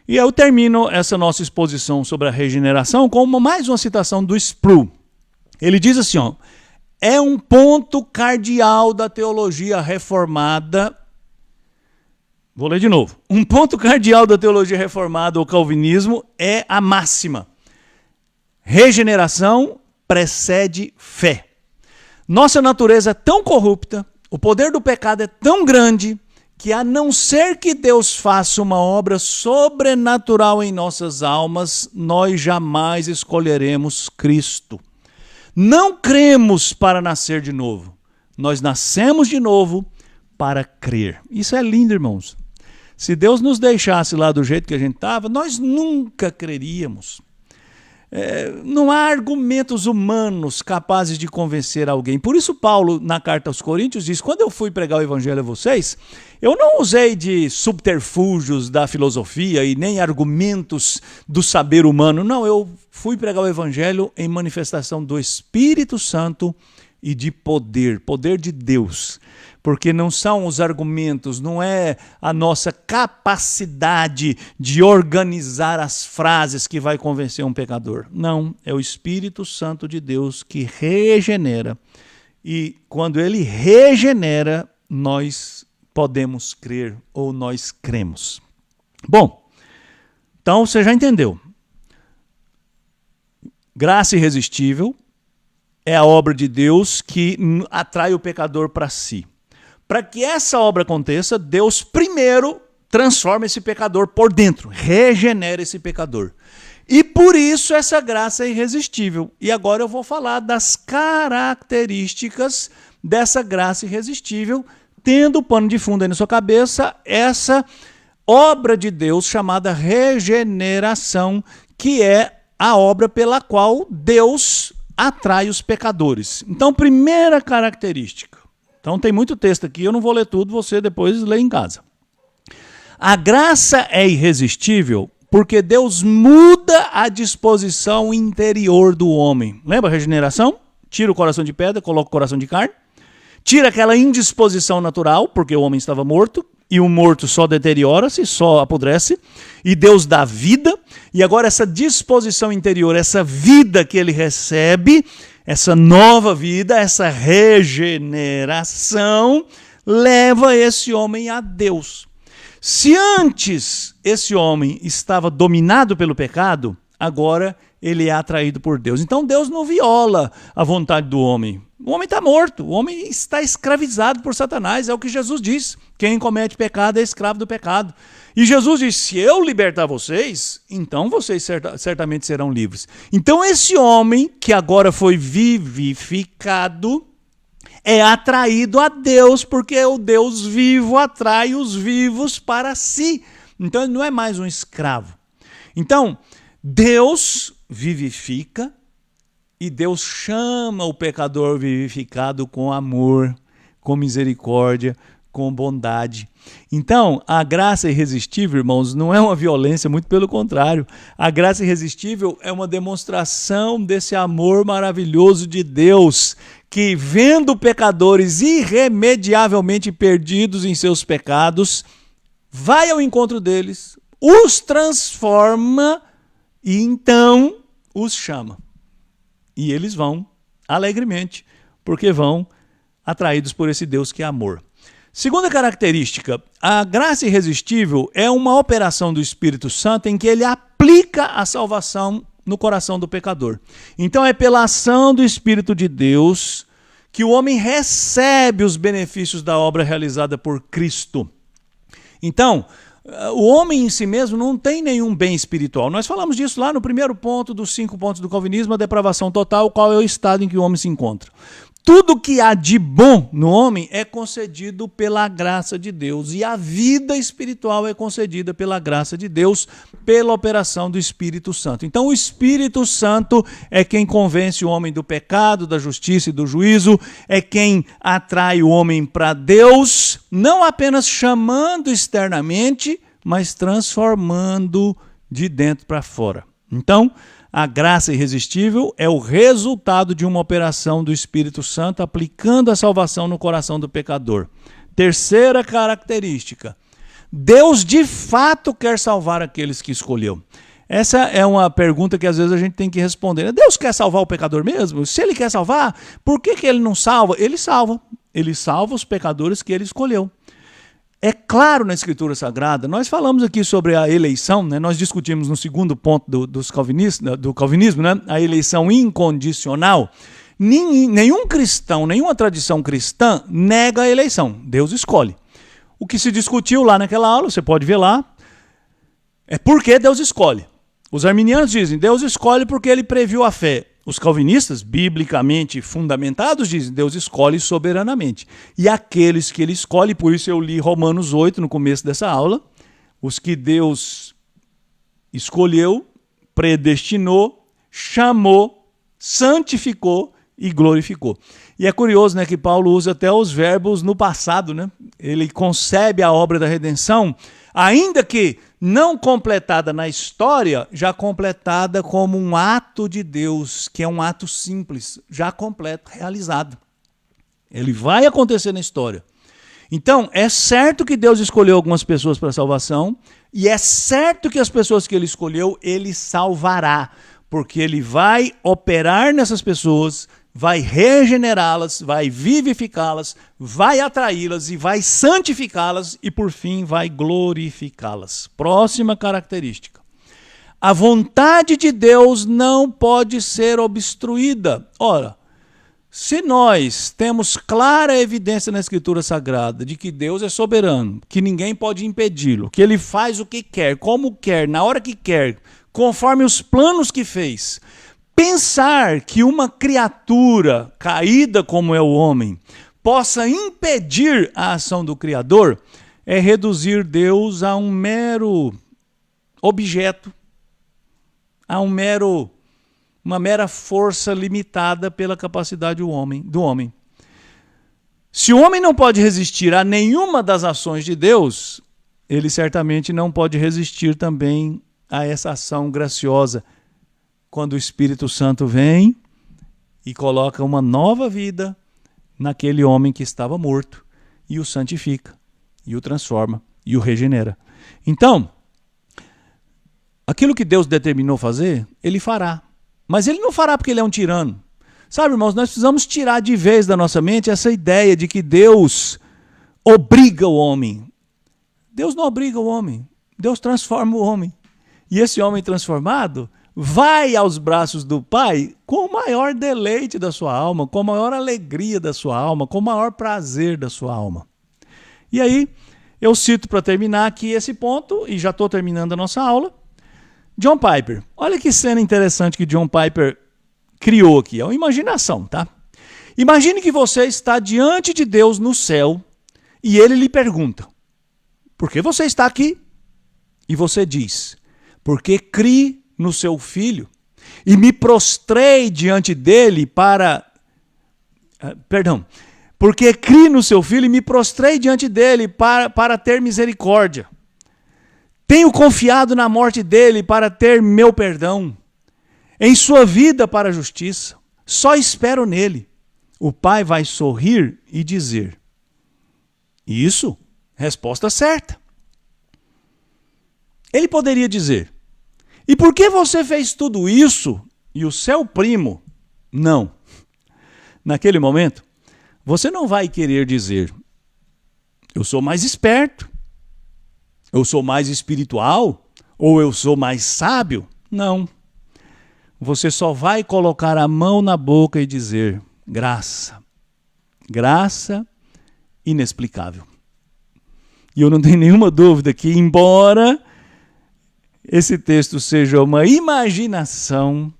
E eu termino essa nossa exposição sobre a regeneração com mais uma citação do Sproul. Ele diz assim, é um ponto cardeal da teologia reformada. Vou ler de novo. Um ponto cardeal da teologia reformada, o calvinismo, é a máxima. Regeneração precede fé. Nossa natureza é tão corrupta, o poder do pecado é tão grande, que a não ser que Deus faça uma obra sobrenatural em nossas almas, nós jamais escolheremos Cristo. Não cremos para nascer de novo. Nós nascemos de novo para crer. Isso é lindo, irmãos. Se Deus nos deixasse lá do jeito que a gente estava, nós nunca creríamos. Não há argumentos humanos capazes de convencer alguém. Por isso Paulo, na carta aos Coríntios, diz, quando eu fui pregar o evangelho a vocês, eu não usei de subterfúgios da filosofia e nem argumentos do saber humano. Não, eu fui pregar o evangelho em manifestação do Espírito Santo e de poder de Deus. porque não são os argumentos, não é a nossa capacidade de organizar as frases que vai convencer um pecador. Não, é o Espírito Santo de Deus que regenera. E quando ele regenera, nós podemos crer ou nós cremos. Bom, então você já entendeu. Graça irresistível é a obra de Deus que atrai o pecador para si. Para que essa obra aconteça, Deus primeiro transforma esse pecador por dentro, regenera esse pecador. E por isso essa graça é irresistível. E agora eu vou falar das características dessa graça irresistível, tendo o pano de fundo aí na sua cabeça, essa obra de Deus chamada regeneração, que é a obra pela qual Deus atrai os pecadores. Então, primeira característica. Então, tem muito texto aqui, eu não vou ler tudo, você depois lê em casa. A graça é irresistível porque Deus muda a disposição interior do homem. Lembra a regeneração? Tira o coração de pedra, coloca o coração de carne. Tira aquela indisposição natural, porque o homem estava morto, e o morto só deteriora-se, só apodrece, e Deus dá vida, e agora essa disposição interior, essa vida que ele recebe, essa nova vida, essa regeneração, leva esse homem a Deus. Se antes esse homem estava dominado pelo pecado, agora ele é atraído por Deus. Então Deus não viola a vontade do homem. O homem está morto, o homem está escravizado por Satanás, é o que Jesus diz. Quem comete pecado é escravo do pecado. E Jesus diz, se eu libertar vocês, então vocês certamente serão livres. Então esse homem que agora foi vivificado é atraído a Deus, porque o Deus vivo atrai os vivos para si. Então ele não é mais um escravo. Então Deus vivifica, e Deus chama o pecador vivificado com amor, com misericórdia, com bondade. Então, a graça irresistível, irmãos, não é uma violência, muito pelo contrário. A graça irresistível é uma demonstração desse amor maravilhoso de Deus, que vendo pecadores irremediavelmente perdidos em seus pecados, vai ao encontro deles, os transforma e então os chama. E eles vão alegremente, porque vão atraídos por esse Deus que é amor. Segunda característica, a graça irresistível é uma operação do Espírito Santo em que ele aplica a salvação no coração do pecador. Então é pela ação do Espírito de Deus que o homem recebe os benefícios da obra realizada por Cristo. Então, o homem em si mesmo não tem nenhum bem espiritual. Nós falamos disso lá no primeiro ponto dos 5 pontos do calvinismo, a depravação total, qual é o estado em que o homem se encontra. Tudo que há de bom no homem é concedido pela graça de Deus, e a vida espiritual é concedida pela graça de Deus, pela operação do Espírito Santo. Então o Espírito Santo é quem convence o homem do pecado, da justiça e do juízo, é quem atrai o homem para Deus, não apenas chamando externamente, mas transformando de dentro para fora. Então, a graça irresistível é o resultado de uma operação do Espírito Santo aplicando a salvação no coração do pecador. Terceira característica, Deus de fato quer salvar aqueles que escolheu. Essa é uma pergunta que às vezes a gente tem que responder. Deus quer salvar o pecador mesmo? Se ele quer salvar, por que ele não salva? Ele salva. Ele salva os pecadores que ele escolheu. É claro na Escritura Sagrada, nós falamos aqui sobre a eleição, né? Nós discutimos no segundo ponto do calvinismo, né? A eleição incondicional. Nenhum cristão, nenhuma tradição cristã nega a eleição, Deus escolhe. O que se discutiu lá naquela aula, você pode ver lá, é por que Deus escolhe. Os arminianos dizem, Deus escolhe porque ele previu a fé. Os calvinistas, biblicamente fundamentados, dizem Deus escolhe soberanamente. E aqueles que ele escolhe, por isso eu li Romanos 8 no começo dessa aula, os que Deus escolheu, predestinou, chamou, santificou e glorificou. E é curioso, né, que Paulo usa até os verbos no passado, né? Ele concebe a obra da redenção, ainda que não completada na história, já completada como um ato de Deus, que é um ato simples, já completo, realizado. Ele vai acontecer na história. Então, é certo que Deus escolheu algumas pessoas para salvação, e é certo que as pessoas que ele escolheu, ele salvará, porque ele vai operar nessas pessoas, vai regenerá-las, vai vivificá-las, vai atraí-las e vai santificá-las e, por fim, vai glorificá-las. Próxima característica. A vontade de Deus não pode ser obstruída. Ora, se nós temos clara evidência na Escritura Sagrada de que Deus é soberano, que ninguém pode impedi-lo, que ele faz o que quer, como quer, na hora que quer, conforme os planos que fez, pensar que uma criatura caída como é o homem possa impedir a ação do Criador é reduzir Deus a um mero objeto, a uma mera força limitada pela capacidade do homem. Se o homem não pode resistir a nenhuma das ações de Deus, ele certamente não pode resistir também a essa ação graciosa, quando o Espírito Santo vem e coloca uma nova vida naquele homem que estava morto e o santifica, e o transforma, e o regenera. Então, aquilo que Deus determinou fazer, ele fará. Mas ele não fará porque ele é um tirano. Sabe, irmãos, nós precisamos tirar de vez da nossa mente essa ideia de que Deus obriga o homem. Deus não obriga o homem. Deus transforma o homem. E esse homem transformado vai aos braços do Pai com o maior deleite da sua alma, com a maior alegria da sua alma, com o maior prazer da sua alma. E aí, eu cito para terminar aqui esse ponto, e já estou terminando a nossa aula, John Piper. Olha que cena interessante que John Piper criou aqui. É uma imaginação, tá? Imagine que você está diante de Deus no céu e ele lhe pergunta: por que você está aqui? E você diz: porque criei no seu filho e me prostrei diante dele porque criei no seu filho e me prostrei diante dele para ter misericórdia. Tenho confiado na morte dele para ter meu perdão, em sua vida para a justiça. Só espero nele. O pai vai sorrir e dizer: isso, resposta certa. Ele poderia dizer: e por que você fez tudo isso e o seu primo não? Naquele momento, você não vai querer dizer: eu sou mais esperto, eu sou mais espiritual, ou eu sou mais sábio. Não. Você só vai colocar a mão na boca e dizer: graça. Graça inexplicável. E eu não tenho nenhuma dúvida que, embora esse texto seja uma imaginação,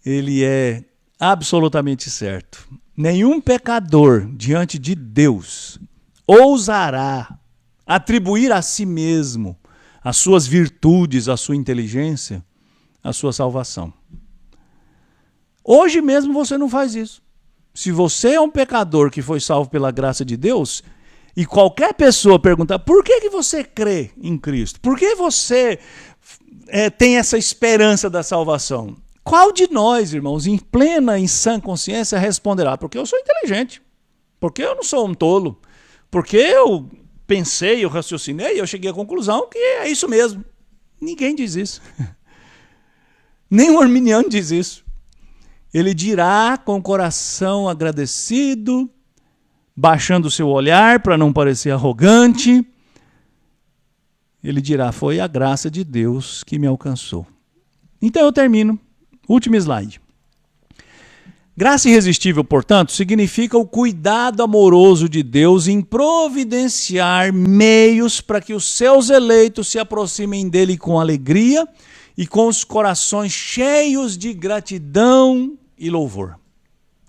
ele é absolutamente certo. Nenhum pecador diante de Deus ousará atribuir a si mesmo as suas virtudes, a sua inteligência, a sua salvação. Hoje mesmo você não faz isso. Se você é um pecador que foi salvo pela graça de Deus, e qualquer pessoa perguntar: por que você crê em Cristo? Por que você tem essa esperança da salvação? Qual de nós, irmãos, em plena e sã consciência, responderá: porque eu sou inteligente, porque eu não sou um tolo, porque eu pensei, eu raciocinei e eu cheguei à conclusão que é isso mesmo. Ninguém diz isso. Nem um arminiano diz isso. Ele dirá com o coração agradecido, baixando o seu olhar para não parecer arrogante, ele dirá: foi a graça de Deus que me alcançou. Então eu termino. Último slide. Graça irresistível, portanto, significa o cuidado amoroso de Deus em providenciar meios para que os seus eleitos se aproximem dele com alegria e com os corações cheios de gratidão e louvor.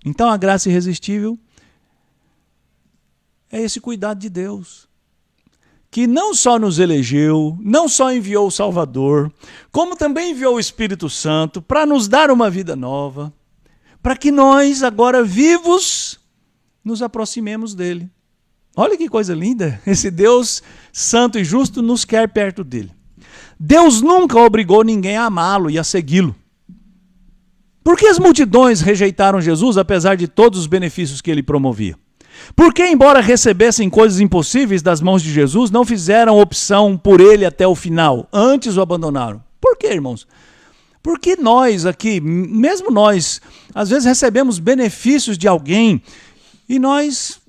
Então a graça irresistível é esse cuidado de Deus, que não só nos elegeu, não só enviou o Salvador, como também enviou o Espírito Santo para nos dar uma vida nova, para que nós, agora vivos, nos aproximemos dele. Olha que coisa linda! Esse Deus santo e justo nos quer perto dele. Deus nunca obrigou ninguém a amá-lo e a segui-lo. Por que as multidões rejeitaram Jesus, apesar de todos os benefícios que ele promovia? Porque, embora recebessem coisas impossíveis das mãos de Jesus, não fizeram opção por ele até o final, antes o abandonaram. Por quê, irmãos? Porque nós aqui, mesmo nós, às vezes recebemos benefícios de alguém e nós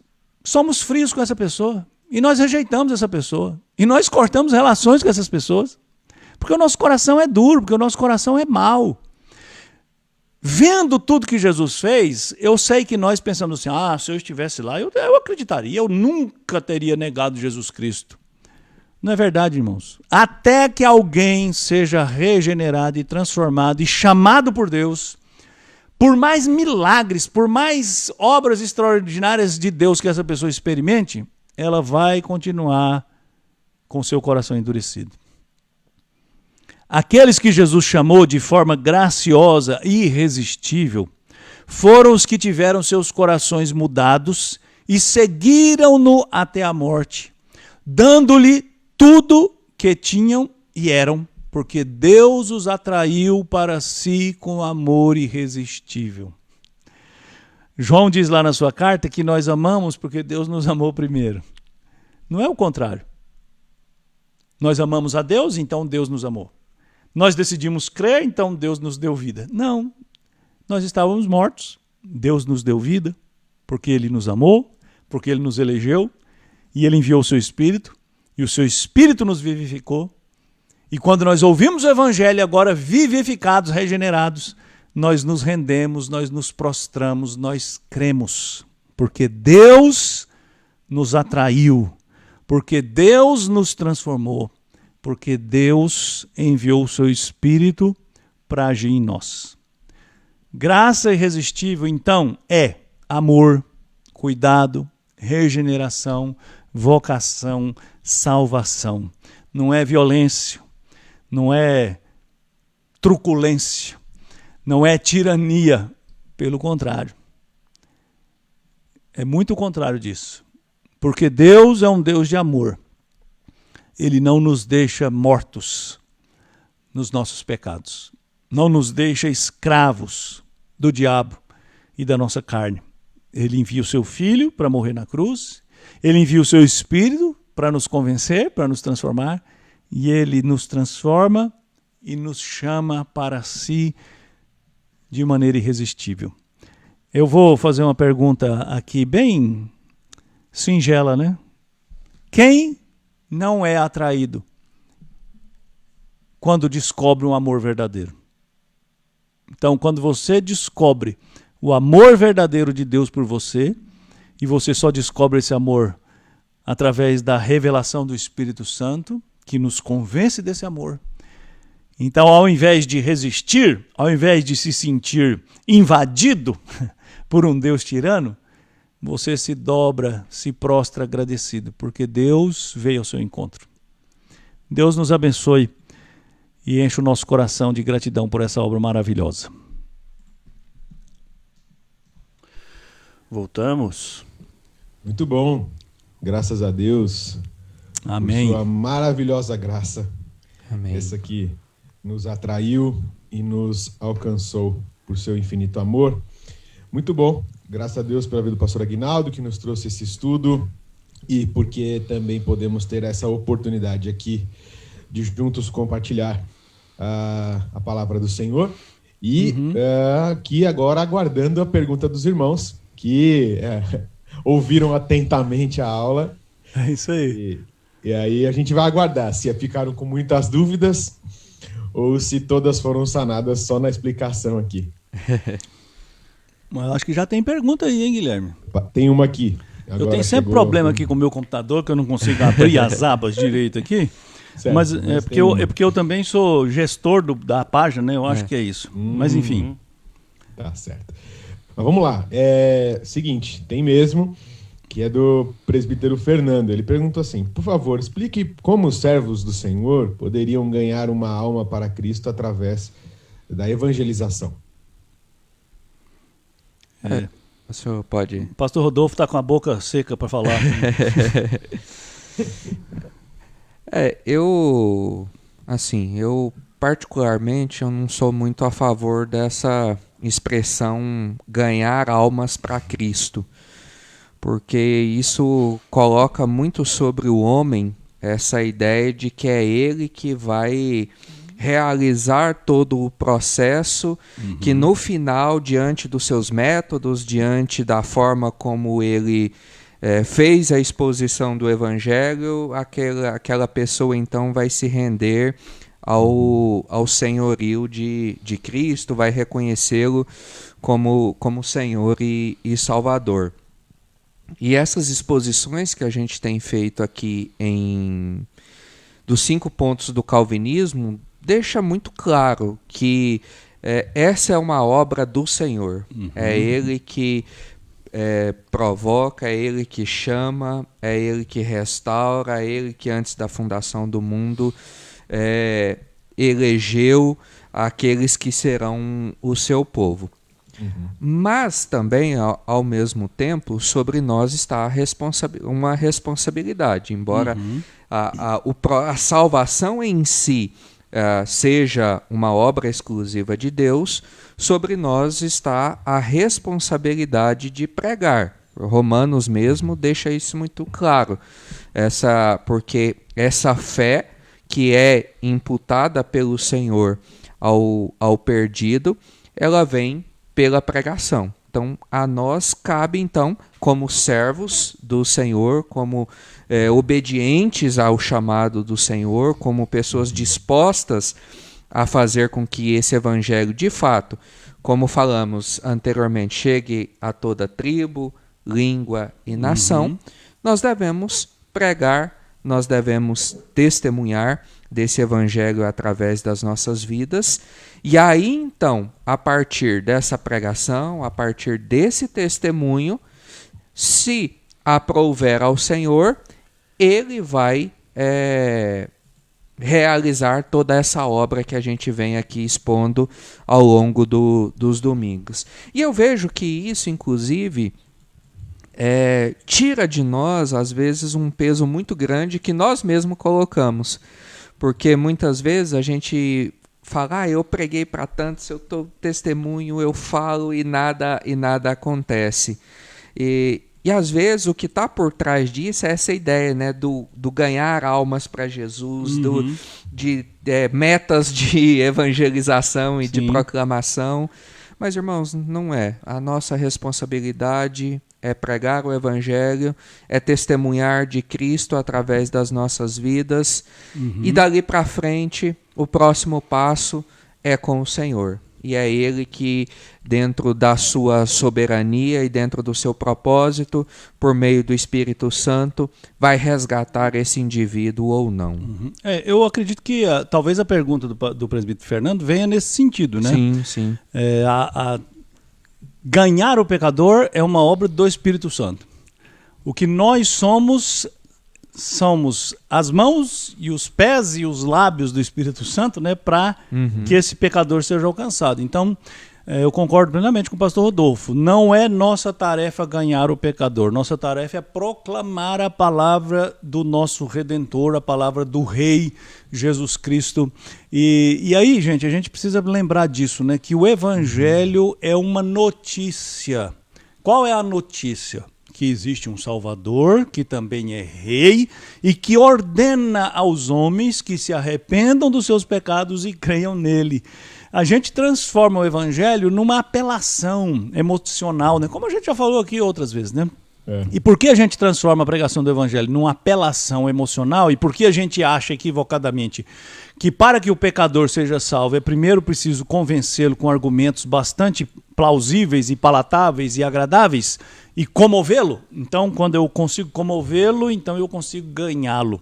somos frios com essa pessoa. E nós rejeitamos essa pessoa. E nós cortamos relações com essas pessoas. Porque o nosso coração é duro, porque o nosso coração é mau. Vendo tudo que Jesus fez, eu sei que nós pensamos assim, se eu estivesse lá, eu acreditaria, eu nunca teria negado Jesus Cristo. Não é verdade, irmãos? Até que alguém seja regenerado e transformado e chamado por Deus, por mais milagres, por mais obras extraordinárias de Deus que essa pessoa experimente, ela vai continuar com seu coração endurecido. Aqueles que Jesus chamou de forma graciosa e irresistível foram os que tiveram seus corações mudados e seguiram-no até a morte, dando-lhe tudo que tinham e eram, porque Deus os atraiu para si com amor irresistível. João diz lá na sua carta que nós amamos porque Deus nos amou primeiro. Não é o contrário. Nós amamos a Deus, então Deus nos amou. Nós decidimos crer, então Deus nos deu vida. Não, nós estávamos mortos, Deus nos deu vida, porque Ele nos amou, porque Ele nos elegeu, e Ele enviou o seu Espírito, e o seu Espírito nos vivificou. E quando nós ouvimos o Evangelho, agora vivificados, regenerados, nós nos rendemos, nós nos prostramos, nós cremos, porque Deus nos atraiu, porque Deus nos transformou, porque Deus enviou o seu Espírito para agir em nós. Graça irresistível, então, é amor, cuidado, regeneração, vocação, salvação. Não é violência, não é truculência, não é tirania, pelo contrário. É muito o contrário disso. Porque Deus é um Deus de amor. Ele não nos deixa mortos nos nossos pecados. Não nos deixa escravos do diabo e da nossa carne. Ele envia o seu Filho para morrer na cruz. Ele envia o seu Espírito para nos convencer, para nos transformar. E Ele nos transforma e nos chama para si de maneira irresistível. Eu vou fazer uma pergunta aqui bem singela, né? Quem não é atraído quando descobre um amor verdadeiro? Então, quando você descobre o amor verdadeiro de Deus por você, e você só descobre esse amor através da revelação do Espírito Santo, que nos convence desse amor. Então, ao invés de resistir, ao invés de se sentir invadido por um Deus tirano, você se dobra, se prostra agradecido, porque Deus veio ao seu encontro. Deus nos abençoe e enche o nosso coração de gratidão por essa obra maravilhosa.
Voltamos.
Muito bom. Graças a Deus.
Amém.
Por sua maravilhosa graça.
Amém.
Essa que nos atraiu e nos alcançou por seu infinito amor. Muito bom. Graças a Deus pela vida do pastor Aguinaldo, que nos trouxe esse estudo, e porque também podemos ter essa oportunidade aqui de juntos compartilhar a palavra do Senhor. E aqui agora aguardando a pergunta dos irmãos, que ouviram atentamente a aula.
É isso aí.
E aí a gente vai aguardar se ficaram com muitas dúvidas ou se todas foram sanadas só na explicação aqui.
Mas acho que já tem pergunta aí, hein, Guilherme?
Tem uma aqui. Agora
eu tenho sempre problema aqui com o meu computador, que eu não consigo abrir as abas direito aqui.
Certo,
mas é porque eu também sou gestor da página, né? Eu acho que é isso. Mas enfim.
Tá certo. Mas vamos lá. Seguinte, tem mesmo, que é do presbítero Fernando. Ele perguntou assim: por favor, explique como os servos do Senhor poderiam ganhar uma alma para Cristo através da evangelização.
O senhor pode...
O pastor Rodolfo está com a boca seca para falar.
Eu particularmente eu não sou muito a favor dessa expressão ganhar almas para Cristo. porque isso coloca muito sobre o homem essa ideia de que é ele que vai realizar todo o processo, que no final, diante dos seus métodos, diante da forma como ele fez a exposição do Evangelho, aquela pessoa então vai se render ao senhorio de Cristo, vai reconhecê-lo como Senhor e Salvador. E essas exposições que a gente tem feito aqui dos 5 pontos do calvinismo deixa muito claro que essa é uma obra do Senhor. É Ele que provoca, é Ele que chama, é Ele que restaura, é Ele que antes da fundação do mundo elegeu aqueles que serão o seu povo. Mas também, ao mesmo tempo, sobre nós está uma responsabilidade. Embora a salvação em si seja uma obra exclusiva de Deus, sobre nós está a responsabilidade de pregar. Romanos mesmo deixa isso muito claro. Porque essa fé que é imputada pelo Senhor ao perdido, ela vem pela pregação. Então, a nós cabe, então, como servos do Senhor, como obedientes ao chamado do Senhor, como pessoas dispostas a fazer com que esse evangelho, de fato, como falamos anteriormente, chegue a toda tribo, língua e nação, nós devemos pregar, nós devemos testemunhar desse evangelho através das nossas vidas. E aí, então, a partir dessa pregação, a partir desse testemunho, se aprouver ao Senhor, Ele vai realizar toda essa obra que a gente vem aqui expondo ao longo dos domingos. E eu vejo que isso, inclusive, tira de nós, às vezes, um peso muito grande que nós mesmos colocamos. Porque muitas vezes a gente fala, eu preguei para tantos, eu tô testemunho, eu falo e nada acontece. E às vezes o que está por trás disso é essa ideia, né, do ganhar almas para Jesus, de metas de evangelização e de proclamação. Mas, irmãos, não é. A nossa responsabilidade é pregar o Evangelho, é testemunhar de Cristo através das nossas vidas. E dali para frente, o próximo passo é com o Senhor. E é Ele que, dentro da sua soberania e dentro do seu propósito, por meio do Espírito Santo, vai resgatar esse indivíduo ou não.
Eu acredito que talvez a pergunta do presbítero Fernando venha nesse sentido, né?
Sim.
Ganhar o pecador é uma obra do Espírito Santo. O que nós somos as mãos e os pés e os lábios do Espírito Santo, né, para que esse pecador seja alcançado. Então, eu concordo plenamente com o pastor Rodolfo. Não é nossa tarefa ganhar o pecador. Nossa tarefa é proclamar a palavra do nosso Redentor, a palavra do Rei Jesus Cristo. E aí, gente, a gente precisa lembrar disso, né? Que o Evangelho é uma notícia. Qual é a notícia? Que existe um Salvador, que também é Rei, e que ordena aos homens que se arrependam dos seus pecados e creiam nele. A gente transforma o Evangelho numa apelação emocional, né? Como a gente já falou aqui outras vezes, né? E por que a gente transforma a pregação do Evangelho numa apelação emocional? E por que a gente acha equivocadamente que para que o pecador seja salvo é primeiro preciso convencê-lo com argumentos bastante plausíveis e palatáveis e agradáveis e comovê-lo? Então, quando eu consigo comovê-lo, então eu consigo ganhá-lo.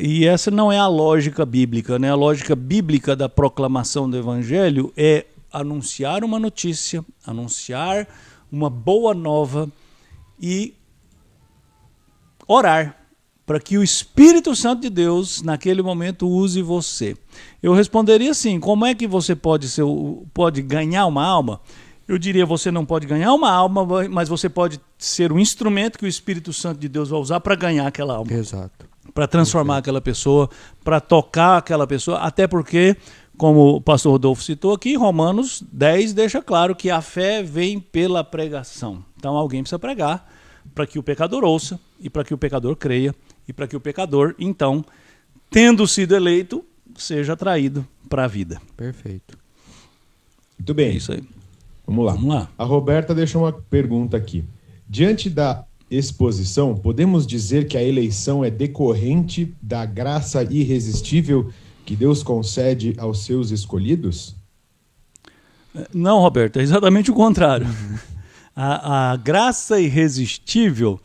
E essa não é a lógica bíblica, né? A lógica bíblica da proclamação do Evangelho é anunciar uma notícia, anunciar uma boa nova e orar para que o Espírito Santo de Deus, naquele momento, use você. Eu responderia assim: como é que você pode ganhar uma alma? Eu diria, você não pode ganhar uma alma, mas você pode ser um instrumento que o Espírito Santo de Deus vai usar para ganhar aquela alma.
Exato.
Para transformar aquela pessoa, para tocar aquela pessoa, até porque, como o pastor Rodolfo citou aqui, Romanos 10 deixa claro que a fé vem pela pregação. Então alguém precisa pregar para que o pecador ouça, e para que o pecador creia, e para que o pecador, então, tendo sido eleito, seja atraído para a vida.
Perfeito.
Muito bem.
É isso aí.
Vamos lá.
Vamos lá.
A Roberta deixou uma pergunta aqui. Diante da exposição, podemos dizer que a eleição é decorrente da graça irresistível que Deus concede aos seus escolhidos?
Não, Roberto, é exatamente o contrário. A graça irresistível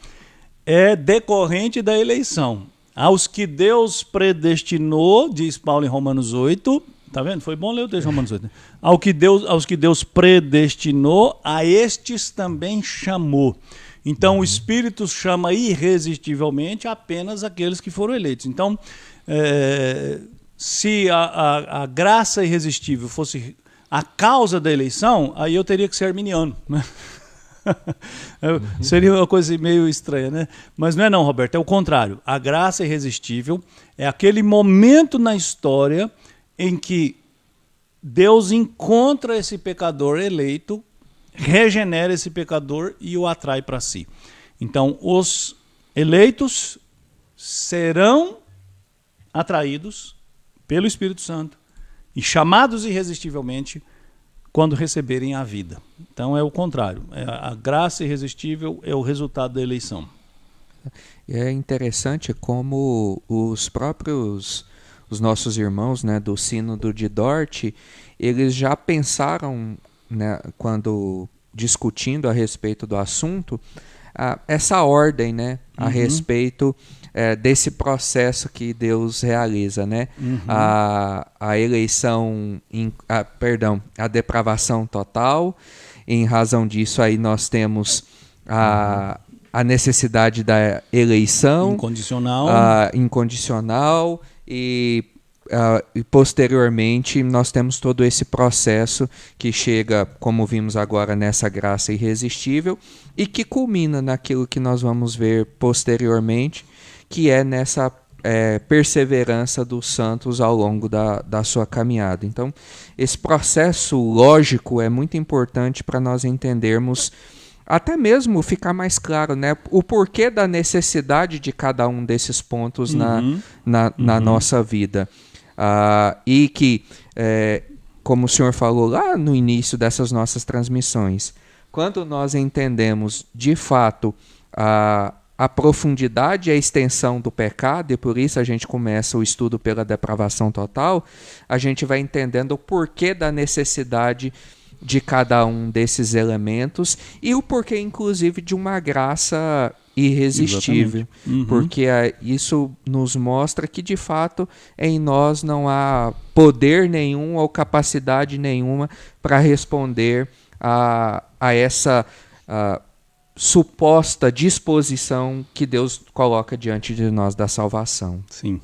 é decorrente da eleição. Aos que Deus predestinou, diz Paulo em Romanos 8, tá vendo? Foi bom ler o texto de Romanos 8. Né? Aos que Deus predestinou, a estes também chamou. Então o Espírito chama irresistivelmente apenas aqueles que foram eleitos. Então, se a graça irresistível fosse a causa da eleição, aí eu teria que ser arminiano, né? Seria uma coisa meio estranha, né? Mas não é não, Roberto, é o contrário. A graça irresistível é aquele momento na história em que Deus encontra esse pecador eleito, regenera esse pecador e o atrai para si. Então, os eleitos serão atraídos pelo Espírito Santo e chamados irresistivelmente quando receberem a vida. Então é o contrário. A graça irresistível é o resultado da eleição.
É interessante como os nossos irmãos, né, do Sínodo de Dort, eles já pensaram, né, quando discutindo a respeito do assunto, essa ordem, né, a respeito desse processo que Deus realiza, né? A eleição, a depravação total. Em razão disso aí nós temos a necessidade da eleição incondicional e posteriormente nós temos todo esse processo que chega, como vimos agora, nessa graça irresistível e que culmina naquilo que nós vamos ver posteriormente, que é nessa perseverança dos santos ao longo da sua caminhada. Então, esse processo lógico é muito importante para nós entendermos, até mesmo ficar mais claro, né, o porquê da necessidade de cada um desses pontos na nossa vida. E que, como o senhor falou lá no início dessas nossas transmissões, quando nós entendemos de fato a profundidade e a extensão do pecado, e por isso a gente começa o estudo pela depravação total, a gente vai entendendo o porquê da necessidade de cada um desses elementos e o porquê, inclusive, de uma graça irresistível. Porque isso nos mostra que, de fato, em nós não há poder nenhum ou capacidade nenhuma para responder a essa suposta disposição que Deus coloca diante de nós da salvação.
Sim.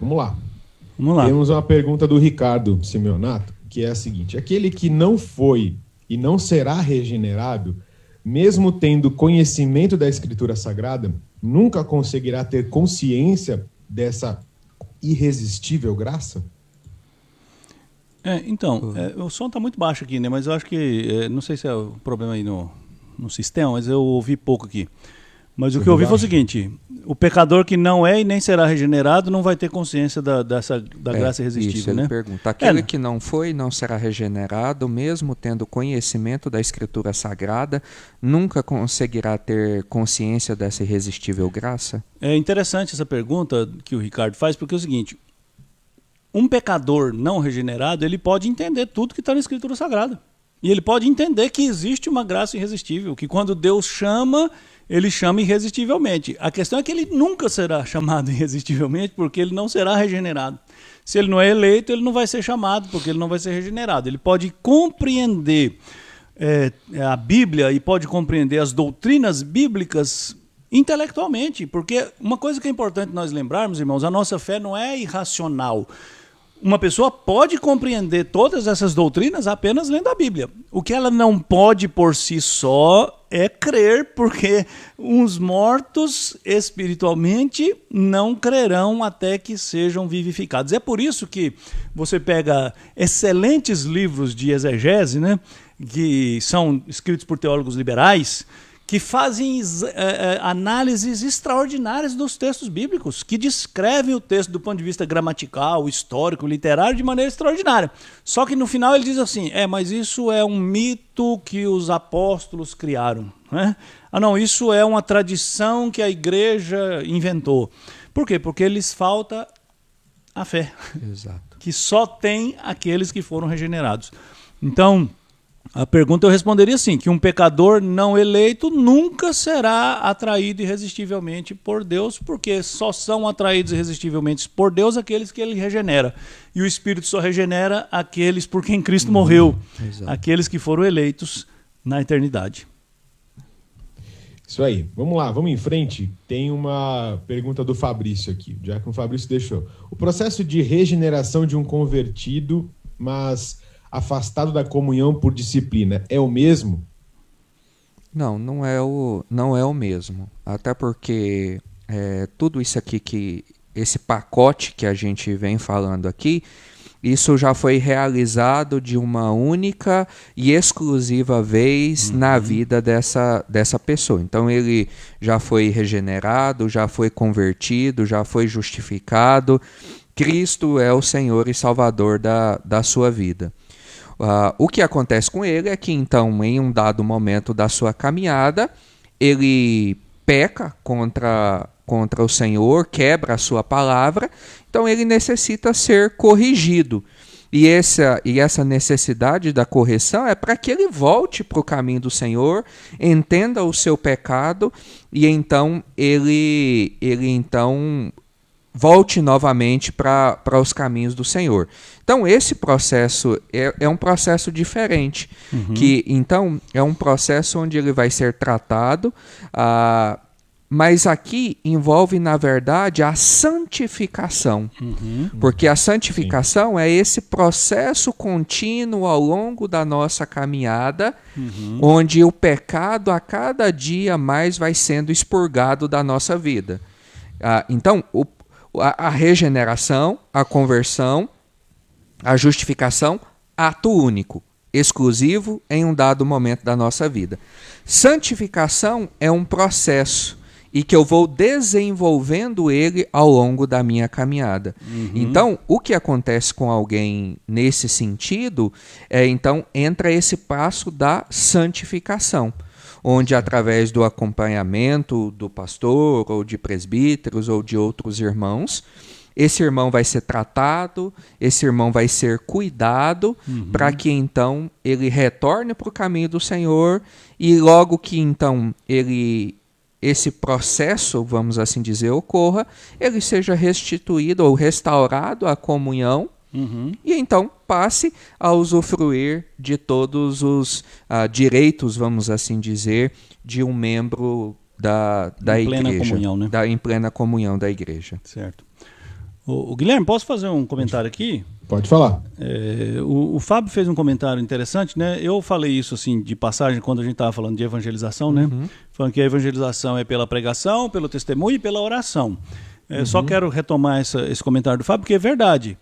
Vamos lá. Temos uma pergunta do Ricardo Simeonato, que é a seguinte: aquele que não foi e não será regenerado, mesmo tendo conhecimento da Escritura Sagrada, nunca conseguirá ter consciência dessa irresistível graça?
Então, o som está muito baixo aqui, né? Mas eu acho que, não sei se é o problema aí no sistema, mas eu ouvi pouco aqui. Mas o que eu ouvi foi o seguinte: o pecador que não é e nem será regenerado não vai ter consciência da graça irresistível,
isso, ele
né?
pergunta. Aquele que não foi e não será regenerado, mesmo tendo conhecimento da Escritura Sagrada, nunca conseguirá ter consciência dessa irresistível graça?
É interessante essa pergunta que o Ricardo faz, porque é o seguinte: um pecador não regenerado, ele pode entender tudo que está na Escritura Sagrada. E ele pode entender que existe uma graça irresistível, que quando Deus chama, ele chama irresistivelmente. A questão é que ele nunca será chamado irresistivelmente, porque ele não será regenerado. Se ele não é eleito, ele não vai ser chamado, porque ele não vai ser regenerado. Ele pode compreender a Bíblia e pode compreender as doutrinas bíblicas intelectualmente, porque uma coisa que é importante nós lembrarmos, irmãos, a nossa fé não é irracional. Uma pessoa pode compreender todas essas doutrinas apenas lendo a Bíblia. O que ela não pode por si só é crer, porque uns mortos espiritualmente não crerão até que sejam vivificados. É por isso que você pega excelentes livros de exegese, né, que são escritos por teólogos liberais, que fazem análises extraordinárias dos textos bíblicos, que descrevem o texto do ponto de vista gramatical, histórico, literário, de maneira extraordinária. Só que no final ele diz assim, mas isso é um mito que os apóstolos criaram, né? Não, isso é uma tradição que a igreja inventou. Por quê? Porque lhes falta a fé.
Exato.
Que só tem aqueles que foram regenerados. Então, a pergunta eu responderia assim, que um pecador não eleito nunca será atraído irresistivelmente por Deus, porque só são atraídos irresistivelmente por Deus aqueles que ele regenera. E o Espírito só regenera aqueles por quem Cristo morreu, aqueles que foram eleitos na eternidade.
Isso aí. Vamos lá, vamos em frente. Tem uma pergunta do Fabrício aqui, já que o Fabrício deixou. O processo de regeneração de um convertido, mas afastado da comunhão por disciplina, é o mesmo?
Não é o mesmo. Até porque tudo isso aqui, esse pacote que a gente vem falando aqui, isso já foi realizado de uma única e exclusiva vez na vida dessa pessoa. Então ele já foi regenerado, já foi convertido, já foi justificado. Cristo é o Senhor e Salvador da sua vida. O que acontece com ele é que, então, em um dado momento da sua caminhada, ele peca contra o Senhor, quebra a sua palavra, então ele necessita ser corrigido. E essa necessidade da correção é para que ele volte para o caminho do Senhor, entenda o seu pecado e então ele volte novamente para os caminhos do Senhor. Então, esse processo é um processo diferente, que então é um processo onde ele vai ser tratado, mas aqui envolve, na verdade, a santificação, porque a santificação é esse processo contínuo ao longo da nossa caminhada, onde o pecado a cada dia mais vai sendo expurgado da nossa vida. Então, a regeneração, a conversão, a justificação, ato único, exclusivo em um dado momento da nossa vida. Santificação é um processo e que eu vou desenvolvendo ele ao longo da minha caminhada. Então, o que acontece com alguém nesse sentido então, entra esse passo da santificação, onde através do acompanhamento do pastor, ou de presbíteros, ou de outros irmãos, esse irmão vai ser tratado, esse irmão vai ser cuidado, para que então ele retorne para o caminho do Senhor, e logo que então esse processo, vamos assim dizer, ocorra, ele seja restituído ou restaurado à comunhão, e então passe a usufruir de todos os direitos, vamos assim dizer, de um membro da igreja.
Plena comunhão, né?
Em plena comunhão da igreja.
Certo. O Guilherme, posso fazer um comentário aqui?
Pode falar.
O Fábio fez um comentário interessante, né? Eu falei isso assim de passagem quando a gente estava falando de evangelização, né? Falando que a evangelização é pela pregação, pelo testemunho e pela oração. Só quero retomar esse comentário do Fábio, porque é verdade.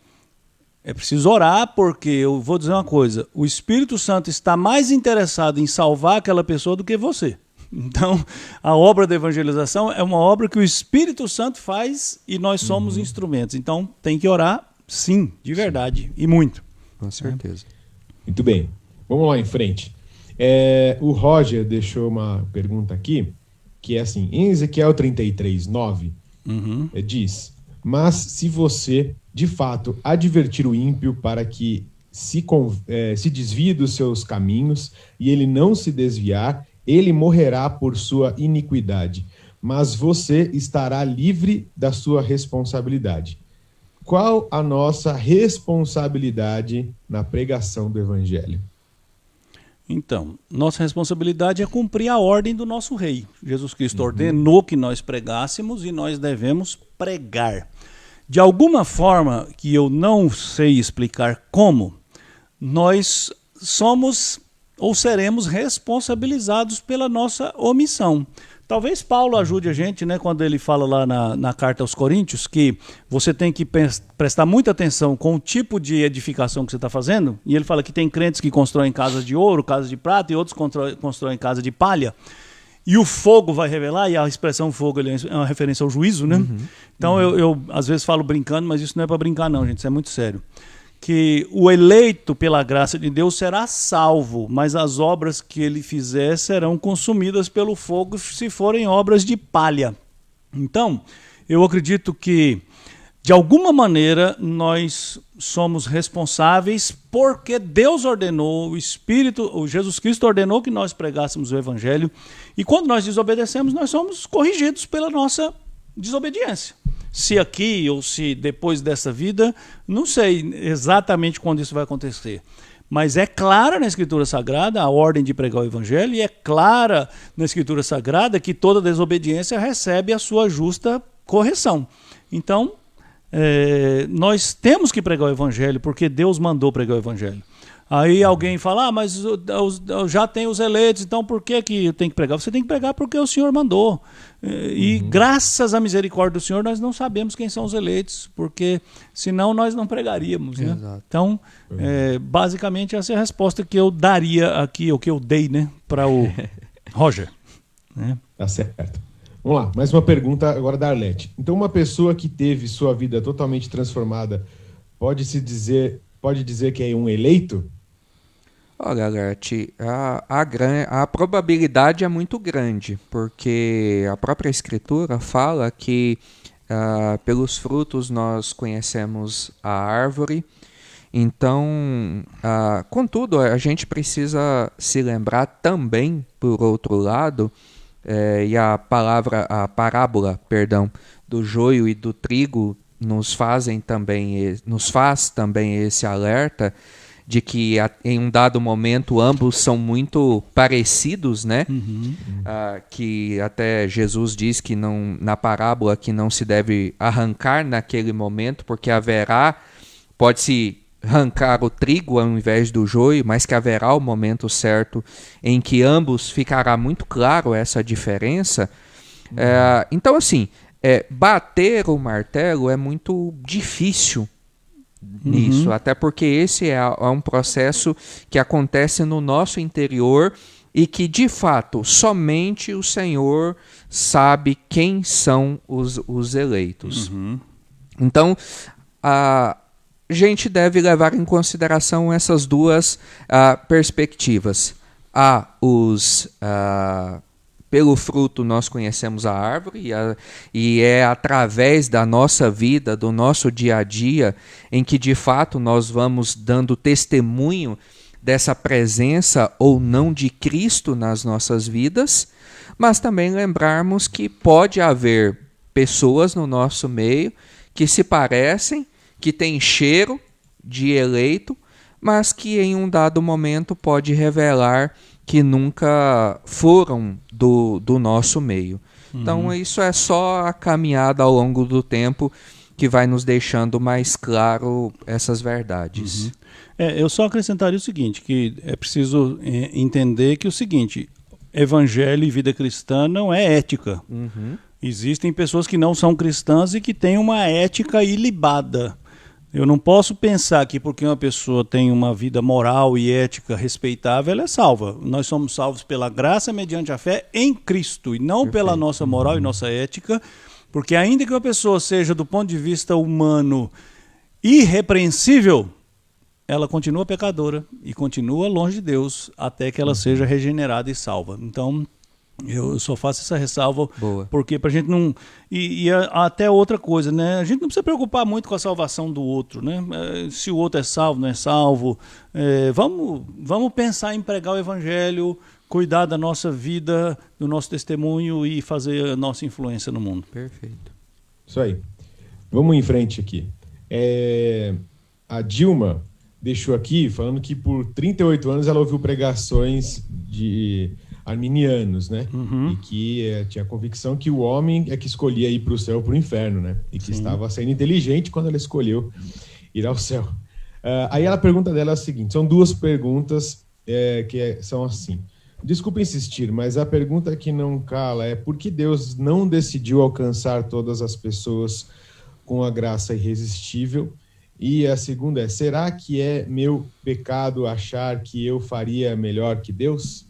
É preciso orar, porque eu vou dizer uma coisa, o Espírito Santo está mais interessado em salvar aquela pessoa do que você. Então, a obra da evangelização é uma obra que o Espírito Santo faz e nós somos instrumentos. Então, tem que orar, sim, de verdade, e muito.
Com certeza.
Muito bem, vamos lá em frente. O Roger deixou uma pergunta aqui, que é assim, em Ezequiel 33:9, diz, mas se você, de fato, advertir o ímpio para que se desvie dos seus caminhos e ele não se desviar, ele morrerá por sua iniquidade, mas você estará livre da sua responsabilidade. Qual a nossa responsabilidade na pregação do Evangelho?
Então, nossa responsabilidade é cumprir a ordem do nosso rei. Jesus Cristo ordenou que nós pregássemos e nós devemos pregar. De alguma forma, que eu não sei explicar como, nós somos ou seremos responsabilizados pela nossa omissão. Talvez Paulo ajude a gente, né, quando ele fala lá na carta aos Coríntios, que você tem que prestar muita atenção com o tipo de edificação que você está fazendo, e ele fala que tem crentes que constroem casas de ouro, casas de prata, e outros constroem casa de palha, e o fogo vai revelar, e a expressão fogo é uma referência ao juízo, né? Então eu às vezes falo brincando, mas isso não é para brincar não, gente, isso é muito sério. Que o eleito pela graça de Deus será salvo, mas as obras que ele fizer serão consumidas pelo fogo se forem obras de palha. Então, eu acredito que, de alguma maneira, nós somos responsáveis porque Deus ordenou, o Jesus Cristo ordenou que nós pregássemos o Evangelho, e quando nós desobedecemos, nós somos corrigidos pela nossa desobediência. Se aqui ou se depois dessa vida, não sei exatamente quando isso vai acontecer. Mas é clara na Escritura Sagrada a ordem de pregar o Evangelho, e é clara na Escritura Sagrada que toda desobediência recebe a sua justa correção. Então, nós temos que pregar o Evangelho porque Deus mandou pregar o Evangelho. Aí alguém fala, mas já tem os eleitos, então por que eu tenho que pregar? Você tem que pregar porque o Senhor mandou. E graças à misericórdia do Senhor, nós não sabemos quem são os eleitos, porque senão nós não pregaríamos. Né? Então, basicamente, essa é a resposta que eu daria aqui, ou que eu dei, né, para o Roger. Né?
Tá certo. Vamos lá, mais uma pergunta agora da Arlete. Então, uma pessoa que teve sua vida totalmente transformada, pode dizer que é um eleito?
Olha, Arlete, a probabilidade é muito grande, porque a própria Escritura fala que pelos frutos nós conhecemos a árvore. Então, contudo, a gente precisa se lembrar também, por outro lado, e a parábola, do joio e do trigo nos faz também esse alerta de que em um dado momento ambos são muito parecidos, né? Que até Jesus diz que na parábola que não se deve arrancar naquele momento, porque pode-se arrancar o trigo ao invés do joio, mas que haverá o momento certo em que ambos ficará muito claro essa diferença. Então, assim, bater o martelo é muito difícil nisso, até porque esse é um processo que acontece no nosso interior e que, de fato, somente o Senhor sabe quem são os eleitos. Então, a gente deve levar em consideração essas duas perspectivas. Pelo fruto nós conhecemos a árvore, e é através da nossa vida, do nosso dia a dia, em que de fato nós vamos dando testemunho dessa presença ou não de Cristo nas nossas vidas, mas também lembrarmos que pode haver pessoas no nosso meio que se parecem, que têm cheiro de eleito, mas que em um dado momento pode revelar que nunca foram do nosso meio. Então isso é só a caminhada ao longo do tempo que vai nos deixando mais claro essas verdades.
Eu só acrescentaria o seguinte, que é preciso entender que o seguinte, evangelho e vida cristã não é ética. Existem pessoas que não são cristãs e que têm uma ética ilibada. Eu não posso pensar que porque uma pessoa tem uma vida moral e ética respeitável, ela é salva. Nós somos salvos pela graça mediante a fé em Cristo, e não pela nossa moral e nossa ética, porque ainda que uma pessoa seja, do ponto de vista humano, irrepreensível, ela continua pecadora e continua longe de Deus até que ela seja regenerada e salva. Então, eu só faço essa ressalva.
Boa.
Porque pra gente não... E até outra coisa, né? A gente não precisa preocupar muito com a salvação do outro, né? Se o outro é salvo, não é salvo. Vamos pensar em pregar o evangelho, cuidar da nossa vida, do nosso testemunho e fazer a nossa influência no mundo.
Perfeito.
Isso aí. Vamos em frente aqui. A Dilma deixou aqui falando que por 38 anos ela ouviu pregações de arminianos, né? E que tinha a convicção que o homem é que escolhia ir para o céu ou para o inferno, né? E que estava sendo inteligente quando ela escolheu ir ao céu. Aí a pergunta dela é a seguinte, são duas perguntas são assim. Desculpa insistir, mas a pergunta que não cala é: por que Deus não decidiu alcançar todas as pessoas com a graça irresistível? E a segunda é: será que é meu pecado achar que eu faria melhor que Deus?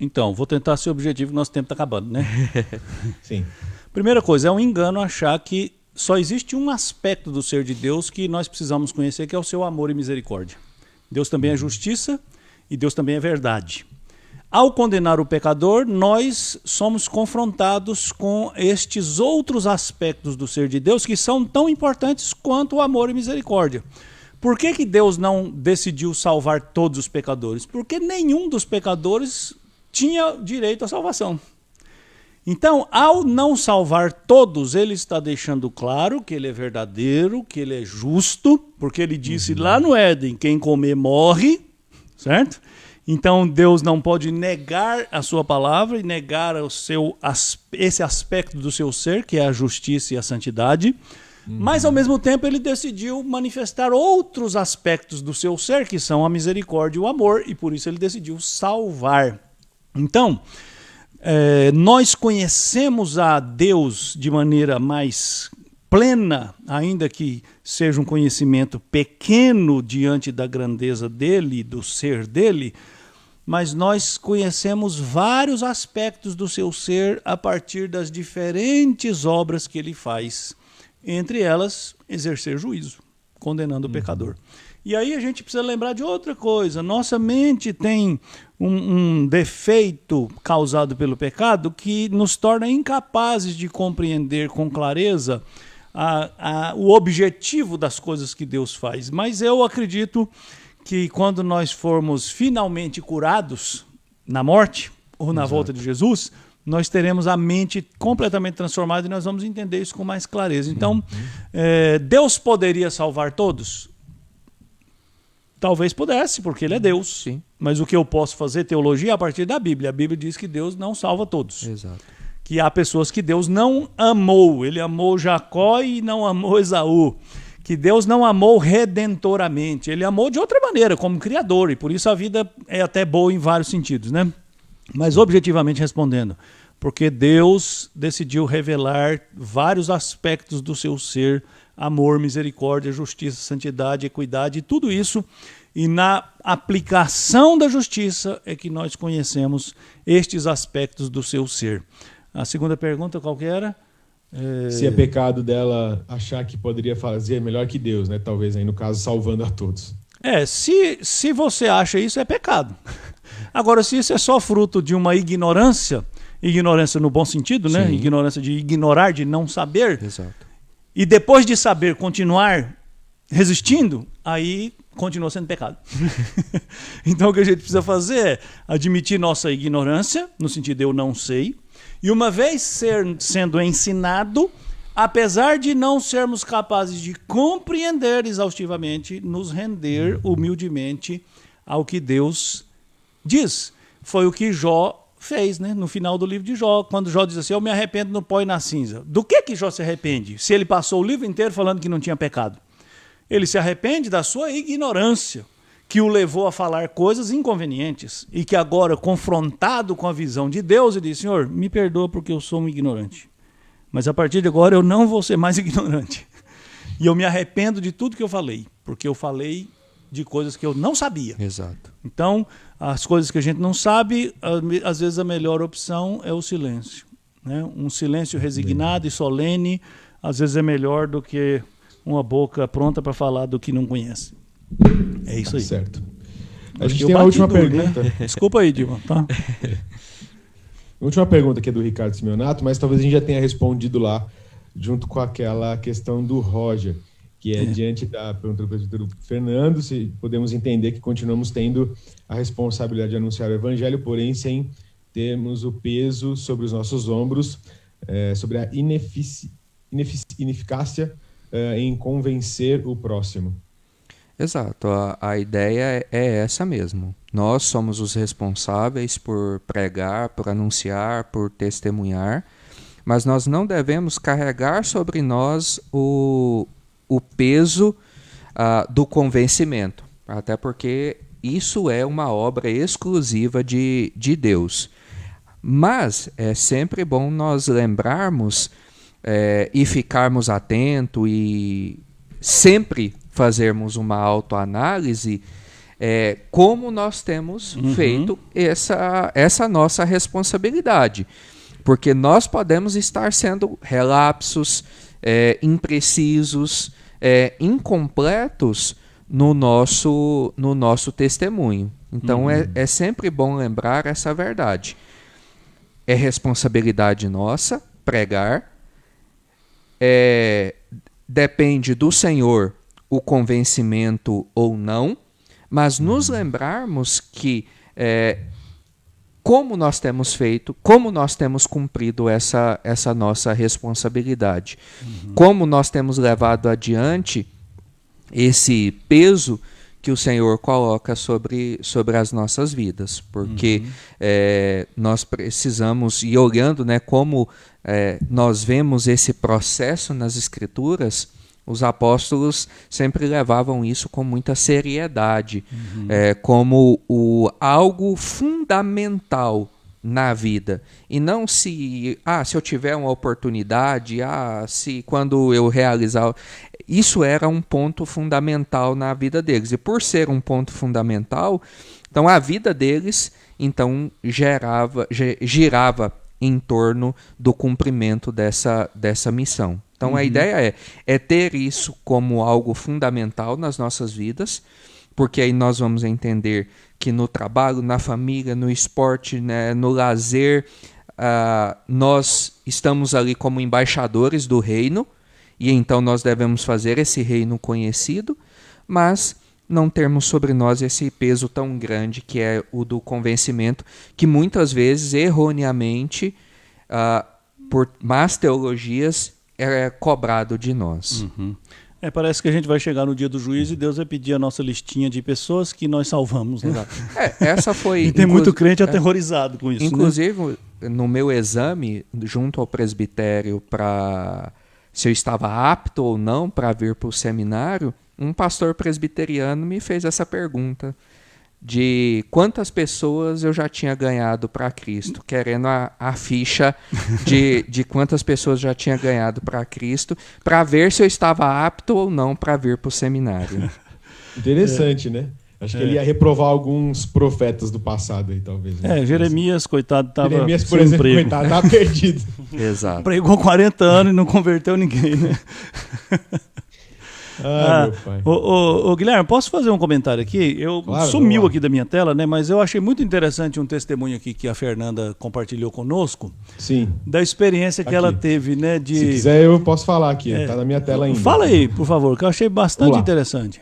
Então, vou tentar ser objetivo, nosso tempo está acabando, né?
Sim.
Primeira coisa, é um engano achar que só existe um aspecto do ser de Deus que nós precisamos conhecer, que é o seu amor e misericórdia. Deus também é justiça e Deus também é verdade. Ao condenar o pecador, nós somos confrontados com estes outros aspectos do ser de Deus que são tão importantes quanto o amor e misericórdia. Por que Deus não decidiu salvar todos os pecadores? Porque nenhum dos pecadores tinha direito à salvação. Então, ao não salvar todos, ele está deixando claro que ele é verdadeiro, que ele é justo, porque ele disse lá no Éden: quem comer morre, certo? Então, Deus não pode negar a sua palavra e negar esse aspecto do seu ser, que é a justiça e a santidade. Mas, ao mesmo tempo, ele decidiu manifestar outros aspectos do seu ser, que são a misericórdia e o amor, e por isso ele decidiu salvar. Então, nós conhecemos a Deus de maneira mais plena, ainda que seja um conhecimento pequeno diante da grandeza dele, do ser dele, mas nós conhecemos vários aspectos do seu ser a partir das diferentes obras que ele faz, entre elas exercer juízo, condenando o pecador. E aí a gente precisa lembrar de outra coisa: nossa mente tem um defeito causado pelo pecado que nos torna incapazes de compreender com clareza o objetivo das coisas que Deus faz. Mas eu acredito que quando nós formos finalmente curados na morte ou na volta de Jesus, nós teremos a mente completamente transformada e nós vamos entender isso com mais clareza. Então, Deus poderia salvar todos? Talvez pudesse, porque ele é Deus.
Sim.
Mas o que eu posso fazer, teologia, a partir da Bíblia. A Bíblia diz que Deus não salva todos.
Exato.
Que há pessoas que Deus não amou. Ele amou Jacó e não amou Esaú. Que Deus não amou redentoramente. Ele amou de outra maneira, como criador. E por isso a vida é até boa em vários sentidos, né? Mas objetivamente respondendo, porque Deus decidiu revelar vários aspectos do seu ser: amor, misericórdia, justiça, santidade, equidade, tudo isso. E na aplicação da justiça é que nós conhecemos estes aspectos do seu ser. A segunda pergunta, qual que era?
Se é pecado dela achar que poderia fazer melhor que Deus, né? Talvez aí no caso salvando a todos.
Se você acha isso, é pecado. Agora, se isso é só fruto de uma ignorância no bom sentido, né?
Sim.
Ignorância de ignorar, de não saber.
Exato.
E depois de saber continuar resistindo, aí continua sendo pecado. Então o que a gente precisa fazer é admitir nossa ignorância, no sentido de eu não sei, e uma vez sendo ensinado, apesar de não sermos capazes de compreender exaustivamente, nos render humildemente ao que Deus diz. Foi o que Jó fez, né? No final do livro de Jó, quando Jó diz assim: eu me arrependo no pó e na cinza. Do que Jó se arrepende? Se ele passou o livro inteiro falando que não tinha pecado. Ele se arrepende da sua ignorância, que o levou a falar coisas inconvenientes, e que agora, confrontado com a visão de Deus, ele diz: Senhor, me perdoa porque eu sou um ignorante, mas a partir de agora eu não vou ser mais ignorante. E eu me arrependo de tudo que eu falei, porque eu falei de coisas que eu não sabia.
Exato.
Então, as coisas que a gente não sabe, às vezes a melhor opção é o silêncio, né? Um silêncio resignado e solene, às vezes é melhor do que uma boca pronta para falar do que não conhece. É isso aí.
Certo. A
Acho
gente
que
tem
eu
uma
bati
última
duro,
pergunta.
né? Desculpa aí, Dilma. Tá?
A última pergunta aqui é do Ricardo Simeonato, mas talvez a gente já tenha respondido lá, junto com aquela questão do Roger, que é diante da pergunta do presbítero Fernando, se podemos entender que continuamos tendo a responsabilidade de anunciar o evangelho, porém sem termos o peso sobre os nossos ombros, sobre a ineficácia em convencer o próximo.
Exato, a ideia é essa mesmo. Nós somos os responsáveis por pregar, por anunciar, por testemunhar, mas nós não devemos carregar sobre nós o peso do convencimento, até porque isso é uma obra exclusiva de Deus. Mas é sempre bom nós lembrarmos e ficarmos atentos e sempre fazermos uma autoanálise como nós temos feito essa nossa responsabilidade. Porque nós podemos estar sendo relapsos, imprecisos, incompletos no nosso testemunho. Então é sempre bom lembrar essa verdade. É responsabilidade nossa pregar, depende do Senhor o convencimento ou não, mas nos lembrarmos que como nós temos feito, como nós temos cumprido essa nossa responsabilidade, como nós temos levado adiante esse peso que o Senhor coloca sobre as nossas vidas, porque nós precisamos, e olhando, né, como nós vemos esse processo nas Escrituras, os apóstolos sempre levavam isso com muita seriedade, como algo fundamental na vida. E não se eu tiver uma oportunidade, se quando eu realizar... Isso era um ponto fundamental na vida deles. E por ser um ponto fundamental, então a vida deles girava em torno do cumprimento dessa missão. Então a ideia é ter isso como algo fundamental nas nossas vidas, porque aí nós vamos entender que no trabalho, na família, no esporte, né, no lazer, nós estamos ali como embaixadores do reino, e então nós devemos fazer esse reino conhecido, mas não termos sobre nós esse peso tão grande que é o do convencimento, que muitas vezes, erroneamente, por más teologias, é cobrado de nós.
Parece que a gente vai chegar no dia do juízo e Deus vai pedir a nossa listinha de pessoas que nós salvamos. Né?
Essa foi...
E tem muito crente aterrorizado com isso.
Inclusive, no meu exame, junto ao presbitério, para se eu estava apto ou não para vir para o seminário, um pastor presbiteriano me fez essa pergunta de quantas pessoas eu já tinha ganhado para Cristo, querendo a ficha de quantas pessoas já tinha ganhado para Cristo, para ver se eu estava apto ou não para vir para o seminário.
Interessante, né? Acho que ele ia reprovar alguns profetas do passado aí, talvez. Né?
Jeremias, coitado, estava
Jeremias, por exemplo, coitado, estava perdido.
Exato.
Pregou 40 anos e não converteu ninguém, né?
Meu pai.
Guilherme, posso fazer um comentário aqui? Sumiu aqui da minha tela, né? Mas eu achei muito interessante um testemunho aqui que a Fernanda compartilhou conosco.
Sim.
Da experiência que ela teve, né? Se
quiser, eu posso falar aqui. Está na minha tela ainda.
Fala aí, por favor, que eu achei bastante interessante.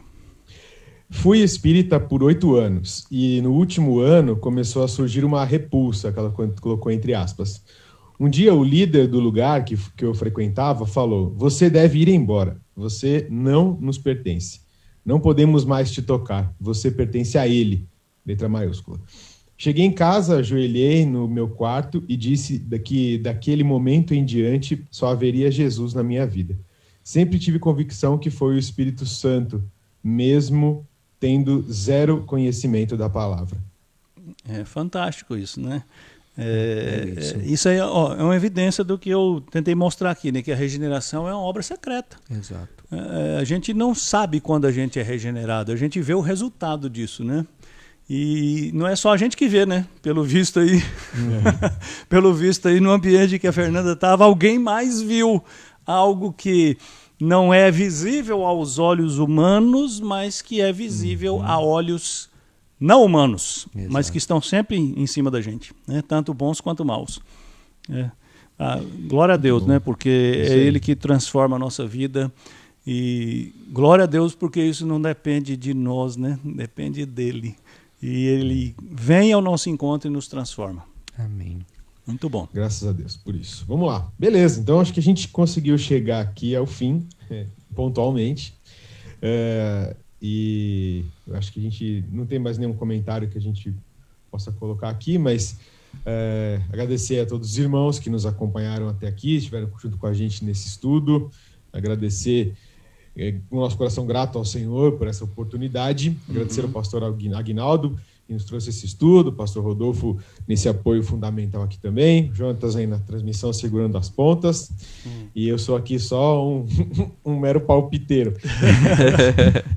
Fui espírita por 8 anos e no último ano começou a surgir uma repulsa, que ela colocou entre aspas. Um dia o líder do lugar que eu frequentava falou: você deve ir embora, você não nos pertence. Não podemos mais te tocar, você pertence a ele, letra maiúscula. Cheguei em casa, ajoelhei no meu quarto e disse que daquele momento em diante só haveria Jesus na minha vida. Sempre tive convicção que foi o Espírito Santo, mesmo tendo zero conhecimento da palavra.
É fantástico isso, né? Isso aí é uma evidência do que eu tentei mostrar aqui, né? Que a regeneração é uma obra secreta.
Exato.
A gente não sabe quando a gente é regenerado, a gente vê o resultado disso, né? E não é só a gente que vê, né? Pelo visto aí, pelo visto aí no ambiente que a Fernanda estava, alguém mais viu algo que não é visível aos olhos humanos, mas que é visível a olhos não humanos, mas que estão sempre em cima da gente, né? Tanto bons quanto maus. Glória a Deus, né? Porque é Ele que transforma a nossa vida. E glória a Deus, porque isso não depende de nós, né? Depende dEle. E Ele vem ao nosso encontro e nos transforma.
Amém.
Muito bom.
Graças a Deus por isso. Vamos lá. Beleza, então acho que a gente conseguiu chegar aqui ao fim, pontualmente. E eu acho que a gente não tem mais nenhum comentário que a gente possa colocar aqui, mas agradecer a todos os irmãos que nos acompanharam até aqui, estiveram junto com a gente nesse estudo. Agradecer com o nosso coração grato ao Senhor por essa oportunidade. Agradecer ao pastor Aguinaldo, que nos trouxe esse estudo, o pastor Rodolfo nesse apoio fundamental aqui também, Jonatas aí na transmissão segurando as pontas, e eu sou aqui só um mero palpiteiro.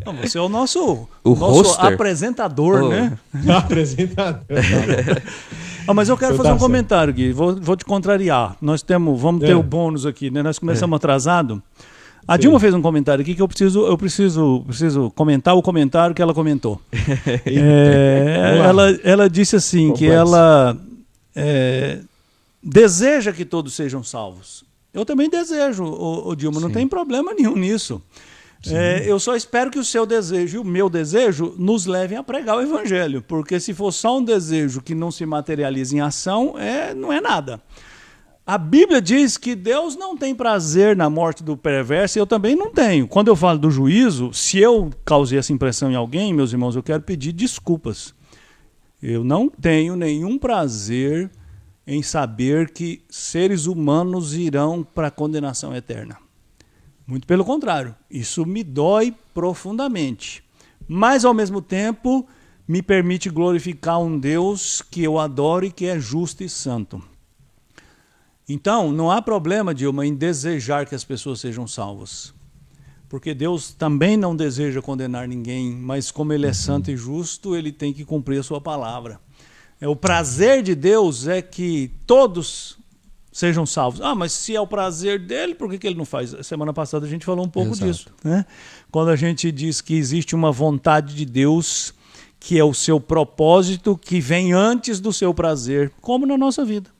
Não, você é o nosso
roster.
Apresentador, né?
Apresentador.
Mas eu quero fazer um comentário, Gui, vou te contrariar. Vamos ter o bônus aqui, né? Nós começamos atrasado. A Dilma fez um comentário aqui que eu preciso comentar o comentário que ela comentou. Ela disse assim, complexo, que ela deseja que todos sejam salvos. Eu também desejo, Dilma, não tem problema nenhum nisso. Eu só espero que o seu desejo e o meu desejo nos levem a pregar o evangelho, porque se for só um desejo que não se materializa em ação, não é nada. A Bíblia diz que Deus não tem prazer na morte do perverso, e eu também não tenho. Quando eu falo do juízo, se eu causei essa impressão em alguém, meus irmãos, eu quero pedir desculpas. Eu não tenho nenhum prazer em saber que seres humanos irão para a condenação eterna. Muito pelo contrário, isso me dói profundamente. Mas, ao mesmo tempo, me permite glorificar um Deus que eu adoro e que é justo e santo. Então, não há problema, Dilma, em desejar que as pessoas sejam salvas. Porque Deus também não deseja condenar ninguém, mas como Ele é santo e justo, Ele tem que cumprir a sua palavra. O prazer de Deus é que todos sejam salvos. Mas se é o prazer dele, por que ele não faz? Semana passada a gente falou um pouco disso, né? Quando a gente diz que existe uma vontade de Deus, que é o seu propósito, que vem antes do seu prazer, como na nossa vida.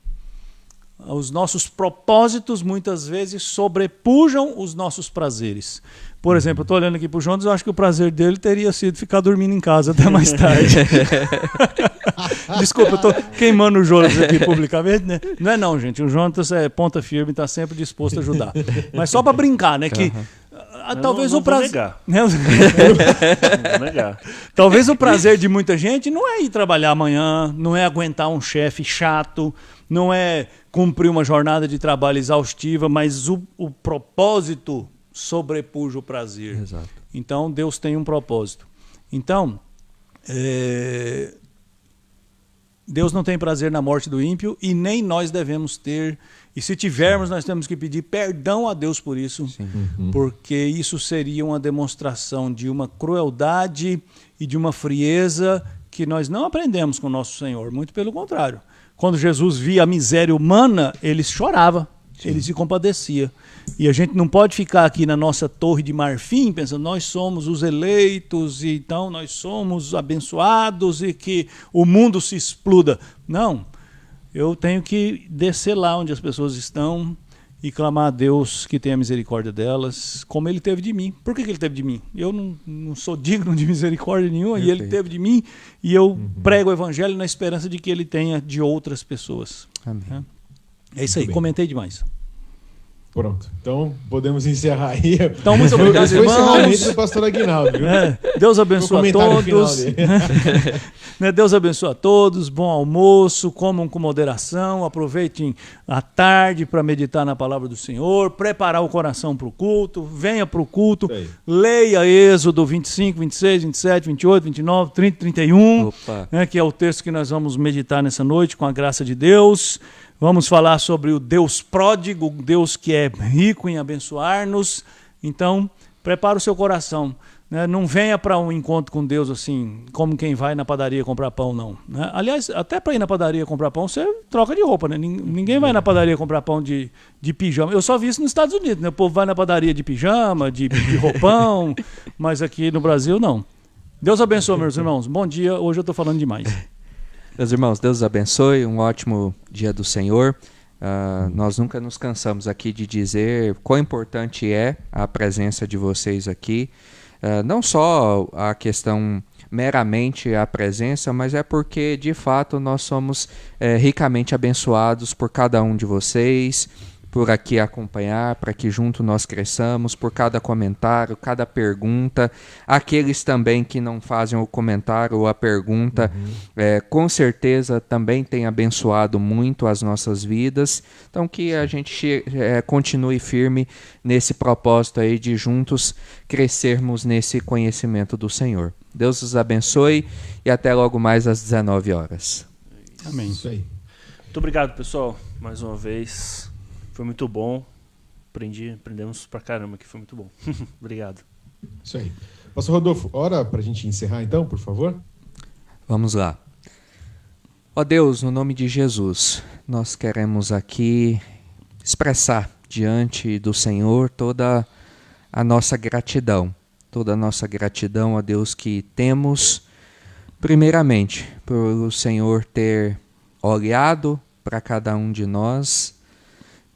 Os nossos propósitos muitas vezes sobrepujam os nossos prazeres. Por exemplo, eu estou olhando aqui para o Jonas, eu acho que o prazer dele teria sido ficar dormindo em casa até mais tarde. Desculpa, eu estou queimando o Jonas aqui publicamente, né? Não, gente, o Jonas é ponta firme, está sempre disposto a ajudar. Mas só para brincar, né? Que talvez o prazer. Não vou negar. Talvez o prazer de muita gente não é ir trabalhar amanhã, não é aguentar um chefe chato, não é cumprir uma jornada de trabalho exaustiva, mas o propósito sobrepuja o prazer.
Exato.
Então, Deus tem um propósito. Então, Deus não tem prazer na morte do ímpio e nem nós devemos ter. E se tivermos, nós temos que pedir perdão a Deus por isso, porque isso seria uma demonstração de uma crueldade e de uma frieza que nós não aprendemos com o nosso Senhor, muito pelo contrário. Quando Jesus via a miséria humana, ele chorava, ele se compadecia. E a gente não pode ficar aqui na nossa torre de marfim pensando nós somos os eleitos e então nós somos abençoados e que o mundo se exploda. Não, eu tenho que descer lá onde as pessoas estão e clamar a Deus que tenha misericórdia delas, como Ele teve de mim. Por que Ele teve de mim? Eu não sou digno de misericórdia nenhuma, e Ele teve de mim, e eu prego o Evangelho na esperança de que Ele tenha de outras pessoas.
Amém.
É isso aí, comentei demais.
Pronto, então podemos encerrar aí.
Então, muito obrigado,
irmãos. Foi o encerramento do pastor Aguinaldo, viu?
Deus abençoe a todos. Deus abençoe a todos, bom almoço, comam com moderação, aproveitem a tarde para meditar na palavra do Senhor, preparar o coração para o culto, venha para o culto, leia Êxodo 25, 26, 27, 28, 29, 30, 31, que é o texto que nós vamos meditar nessa noite com a graça de Deus. Vamos falar sobre o Deus pródigo, o Deus que é rico em abençoar-nos. Então, prepara o seu coração. Não venha para um encontro com Deus assim, como quem vai na padaria comprar pão, não. Aliás, até para ir na padaria comprar pão, você troca de roupa, né? Ninguém vai na padaria comprar pão de pijama. Eu só vi isso nos Estados Unidos, né? O povo vai na padaria de pijama, de roupão, mas aqui no Brasil, não. Deus abençoe, meus irmãos. Bom dia, hoje eu estou falando demais.
Meus irmãos, Deus os abençoe, um ótimo dia do Senhor. Nós nunca nos cansamos aqui de dizer quão importante é a presença de vocês aqui. Não só a questão meramente a presença, mas é porque, de fato, nós somos ricamente abençoados por cada um de vocês, por aqui acompanhar, para que junto nós cresçamos, por cada comentário, cada pergunta. Aqueles também que não fazem o comentário ou a pergunta, com certeza também tem abençoado muito as nossas vidas. Então que a gente continue firme nesse propósito aí de juntos crescermos nesse conhecimento do Senhor. Deus os abençoe e até logo mais às 19 horas.
Amém.
Isso aí.
Muito obrigado, pessoal, mais uma vez. Foi muito bom. Aprendemos pra caramba aqui, foi muito bom. Obrigado.
Isso aí. Pastor Rodolfo, ora pra gente encerrar então, por favor?
Vamos lá. Ó Deus, no nome de Jesus, nós queremos aqui expressar diante do Senhor toda a nossa gratidão. Toda a nossa gratidão a Deus que temos, primeiramente, por o Senhor ter olhado para cada um de nós,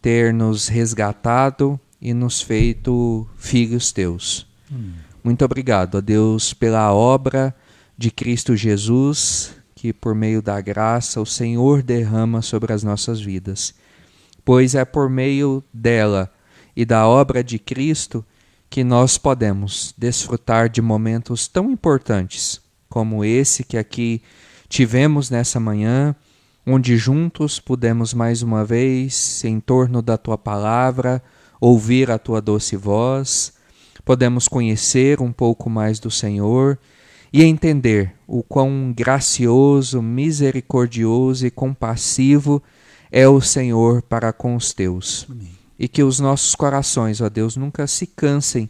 ter nos resgatado e nos feito filhos teus. Muito obrigado a Deus pela obra de Cristo Jesus, que por meio da graça o Senhor derrama sobre as nossas vidas. Pois é por meio dela e da obra de Cristo que nós podemos desfrutar de momentos tão importantes como esse que aqui tivemos nessa manhã, onde juntos pudemos mais uma vez, em torno da Tua palavra, ouvir a Tua doce voz, podemos conhecer um pouco mais do Senhor e entender o quão gracioso, misericordioso e compassivo é o Senhor para com os teus. Amém. E que os nossos corações, ó Deus, nunca se cansem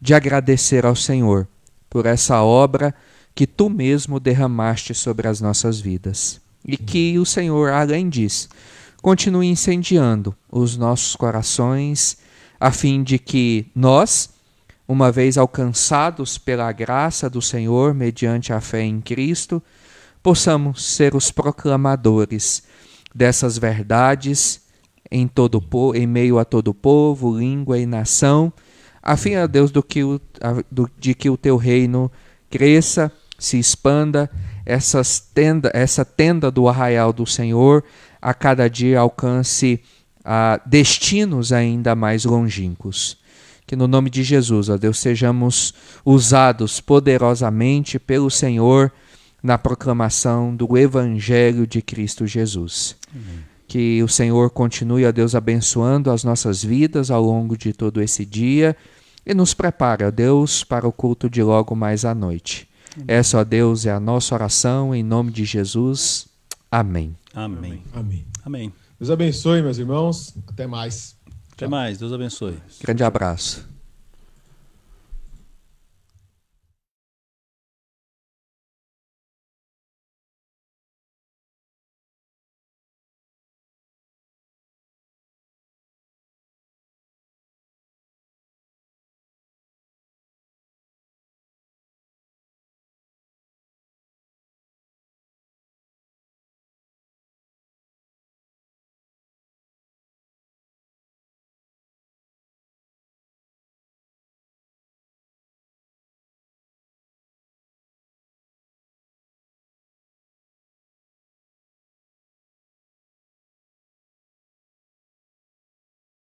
de agradecer ao Senhor por essa obra que Tu mesmo derramaste sobre as nossas vidas. E que o Senhor, além disso, continue incendiando os nossos corações, a fim de que nós, uma vez alcançados pela graça do Senhor, mediante a fé em Cristo, possamos ser os proclamadores dessas verdades em meio a todo povo, língua e nação, a fim, ó Deus, de que o Teu reino cresça, se expanda, essa tenda do arraial do Senhor a cada dia alcance destinos ainda mais longínquos. Que no nome de Jesus, ó Deus, sejamos usados poderosamente pelo Senhor na proclamação do Evangelho de Cristo Jesus. Amém. Que o Senhor continue, ó Deus, abençoando as nossas vidas ao longo de todo esse dia e nos prepare, ó Deus, para o culto de logo mais à noite. Essa, ó Deus, é a nossa oração em nome de Jesus. Amém.
Amém.
Amém.
Amém.
Deus abençoe, meus irmãos. Até mais.
Até mais. Deus abençoe.
Grande abraço.